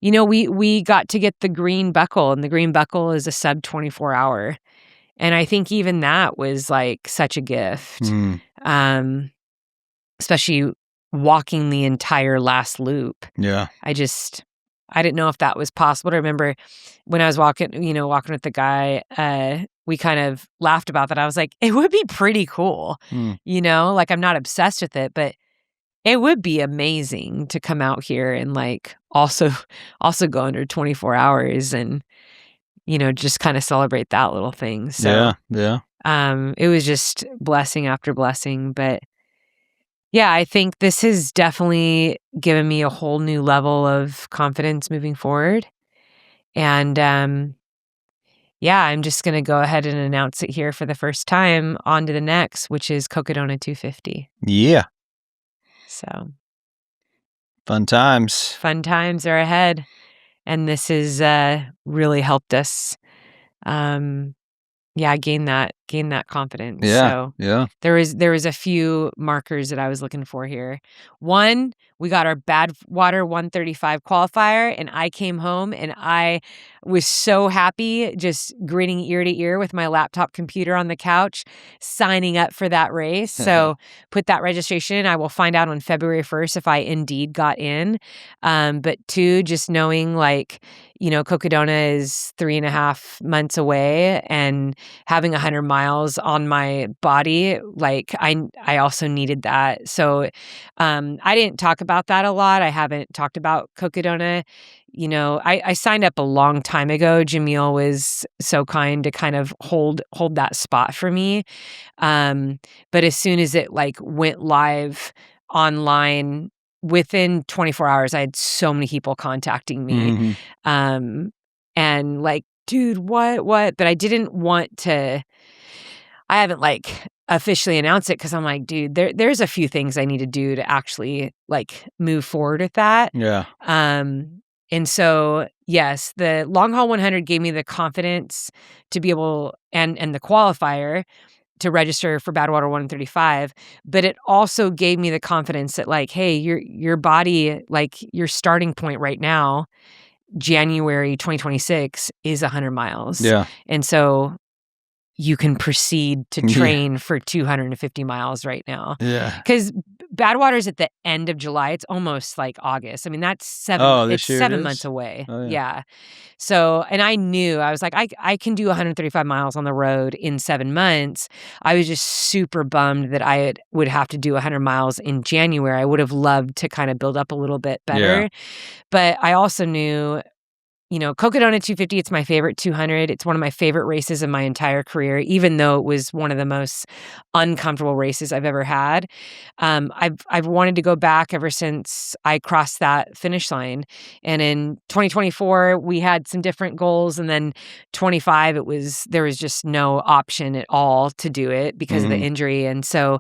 we got to get the green buckle, and the green buckle is a sub 24 hour. And I think even that was like such a gift, especially walking the entire last loop. Yeah. I didn't know if that was possible. I remember when I was walking with the guy, we kind of laughed about that. I was like, it would be pretty cool, like, I'm not obsessed with it, but it would be amazing to come out here and like also go under 24 hours and, just kind of celebrate that little thing. So yeah. It was just blessing after blessing. But yeah, I think this has definitely given me a whole new level of confidence moving forward. And yeah, I'm just going to go ahead and announce it here for the first time. On to the next, which is Cocodona 250. Yeah. So fun times. Fun times are ahead. And this has really helped us gain that confidence. Yeah. So yeah. there was a few markers that I was looking for here. One we got our Badwater 135 qualifier, and I came home and I was so happy, just grinning ear to ear with my laptop computer on the couch, signing up for that race. So put that registration in. I will find out on February 1st if I indeed got in. But two, just knowing like, Cocodona is 3.5 months away, and having 100 miles on my body, like I also needed that. So I didn't talk about that a lot. I haven't talked about Cocodona. I signed up a long time ago. Jamil was so kind to kind of hold that spot for me. But as soon as it like went live online, within 24 hours, I had so many people contacting me. And like, dude, what? But I didn't want to, I haven't like officially announced it because I'm like, dude, there's a few things I need to do to actually like move forward with that. Yeah. And so, yes, the long haul 100 gave me the confidence to be able, and the qualifier to register for Badwater 135, but it also gave me the confidence that like, hey, your body, like your starting point right now, January 2026 is 100 miles. Yeah. And so you can proceed to train for 250 miles right now. Yeah. Because Badwater's at the end of July. It's almost like August. I mean, that's this it's year 7 it is? months away. Oh, yeah. Yeah. So, and I knew, I was like, I can do 135 miles on the road in 7 months. I was just super bummed that I would have to do 100 miles in January. I would have loved to kind of build up a little bit better. Yeah. But I also knew, Cocodona 250, it's my favorite 200. It's one of my favorite races in my entire career, even though it was one of the most uncomfortable races I've ever had. I've wanted to go back ever since I crossed that finish line. And in 2024, we had some different goals. And then 25, there was just no option at all to do it because of the injury. And so,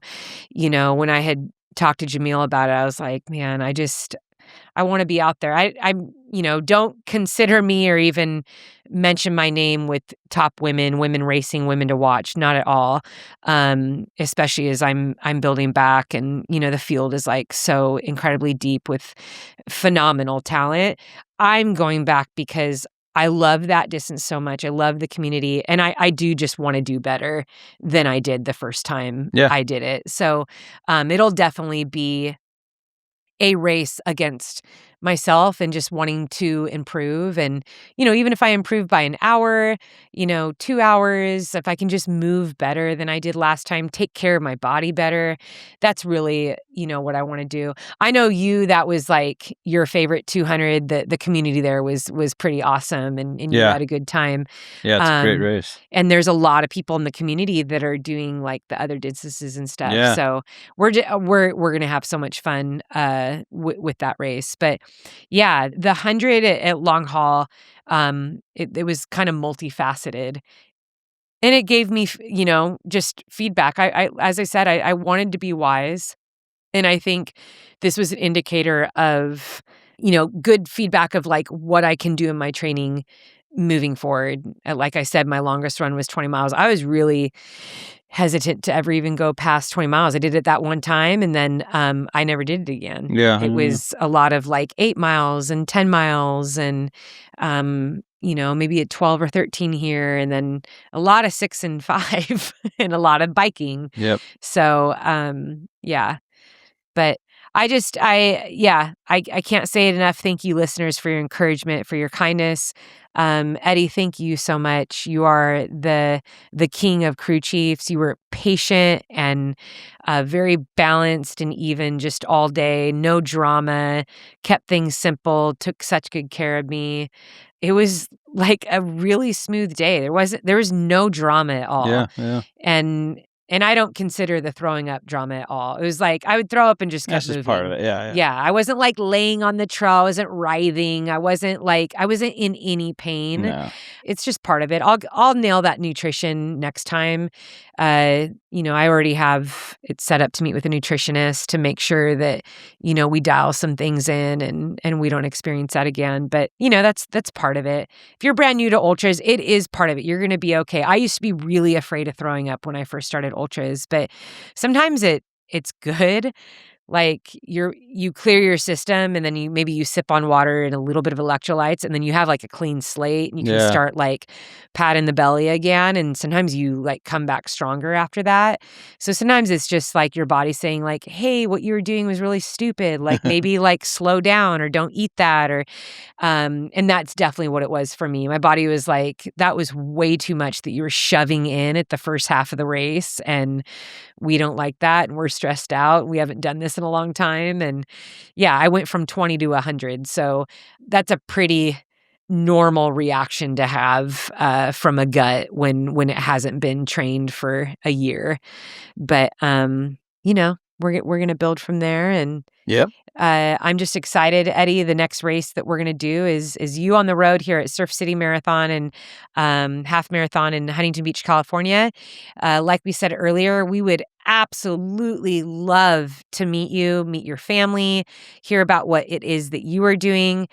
when I had talked to Jamil about it, I was like, man, I want to be out there. I don't consider me or even mention my name with top women racing, women to watch. Not at all. Especially as I'm building back, and the field is like so incredibly deep with phenomenal talent. I'm going back because I love that distance so much. I love the community, and I do just want to do better than I did the first time I did it. So it'll definitely be a race against myself and just wanting to improve. And, even if I improve by an hour, 2 hours, if I can just move better than I did last time, take care of my body better, that's really, what I want to do. I know that was like your favorite 200. The community there was pretty awesome, and you had a good time. Yeah, it's a great race. And there's a lot of people in the community that are doing like the other distances and stuff. Yeah. So we're going to have so much fun with that race. But yeah, the 100 at long haul, it was kind of multifaceted. And it gave me, just feedback. I as I said, I wanted to be wise. And I think this was an indicator of, good feedback of like what I can do in my training moving forward. Like I said, my longest run was 20 miles. I was really hesitant to ever even go past 20 miles. I did it that one time, and then I never did it again. Yeah. It was a lot of like 8 miles and 10 miles and, maybe a 12 or 13 here, and then a lot of 6 and 5 and a lot of biking. Yep. So, yeah. But I can't say it enough. Thank you, listeners, for your encouragement, for your kindness. Eddie, thank you so much. You are the king of crew chiefs. You were patient and very balanced and even just all day. No drama, kept things simple, took such good care of me. It was like a really smooth day. There was no drama at all. Yeah. And I don't consider the throwing up drama at all. It was like I would throw up and just kept That's moving. just part of it. Yeah. Yeah, I wasn't like laying on the trail. I wasn't writhing. I wasn't in any pain. No. It's just part of it. I'll nail that nutrition next time. I already have it set up to meet with a nutritionist to make sure that, we dial some things in and we don't experience that again. But, that's part of it. If you're brand new to ultras, it is part of it. You're going to be okay. I used to be really afraid of throwing up when I first started ultras, but sometimes it's good. Like you clear your system and then maybe you sip on water and a little bit of electrolytes and then you have like a clean slate and you can Yeah. start like patting the belly again. And sometimes you like come back stronger after that. So sometimes it's just like your body saying like, hey, what you were doing was really stupid. Like maybe like slow down or don't eat that or and that's definitely what it was for me. My body was like, that was way too much that you were shoving in at the first half of the race. And we don't like that. And we're stressed out. We haven't done this in a long time. And yeah, I went from 20 to 100. So that's a pretty normal reaction to have from a gut when it hasn't been trained for a year. But, we're going to build from there. And Yep. I'm just excited, Eddie. The next race that we're going to do is you on the road here at Surf City Marathon and half marathon in Huntington Beach, California. Like we said earlier, we would absolutely love to meet you, meet your family, hear about what it is that you are doing.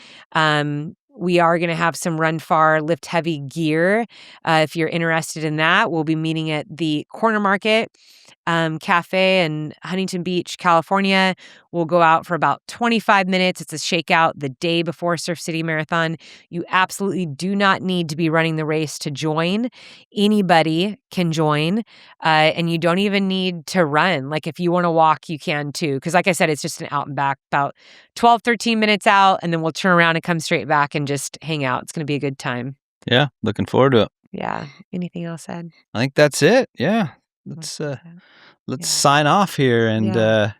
We are going to have some Run Far, Lift Heavy gear. If you're interested in that, we'll be meeting at the Corner Market Cafe in Huntington Beach, California. We'll go out for about 25 minutes. It's a shakeout the day before Surf City Marathon. You absolutely do not need to be running the race to join. Anybody can join, and you don't even need to run. Like if you want to walk, you can too. Because like I said, it's just an out and back, about 12, 13 minutes out, and then we'll turn around and come straight back and just hang out. It's going to be a good time. Yeah. Looking forward to it. Yeah. Anything else, Ed? I think that's it. Yeah. Let's sign off here and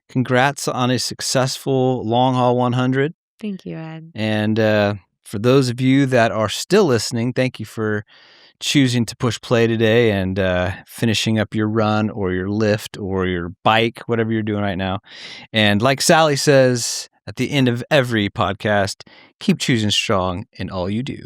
congrats on a successful long haul 100. Thank you, Ed. And for those of you that are still listening, thank you for choosing to push play today and finishing up your run or your lift or your bike, whatever you're doing right now. And like Sally says at the end of every podcast, keep choosing strong in all you do.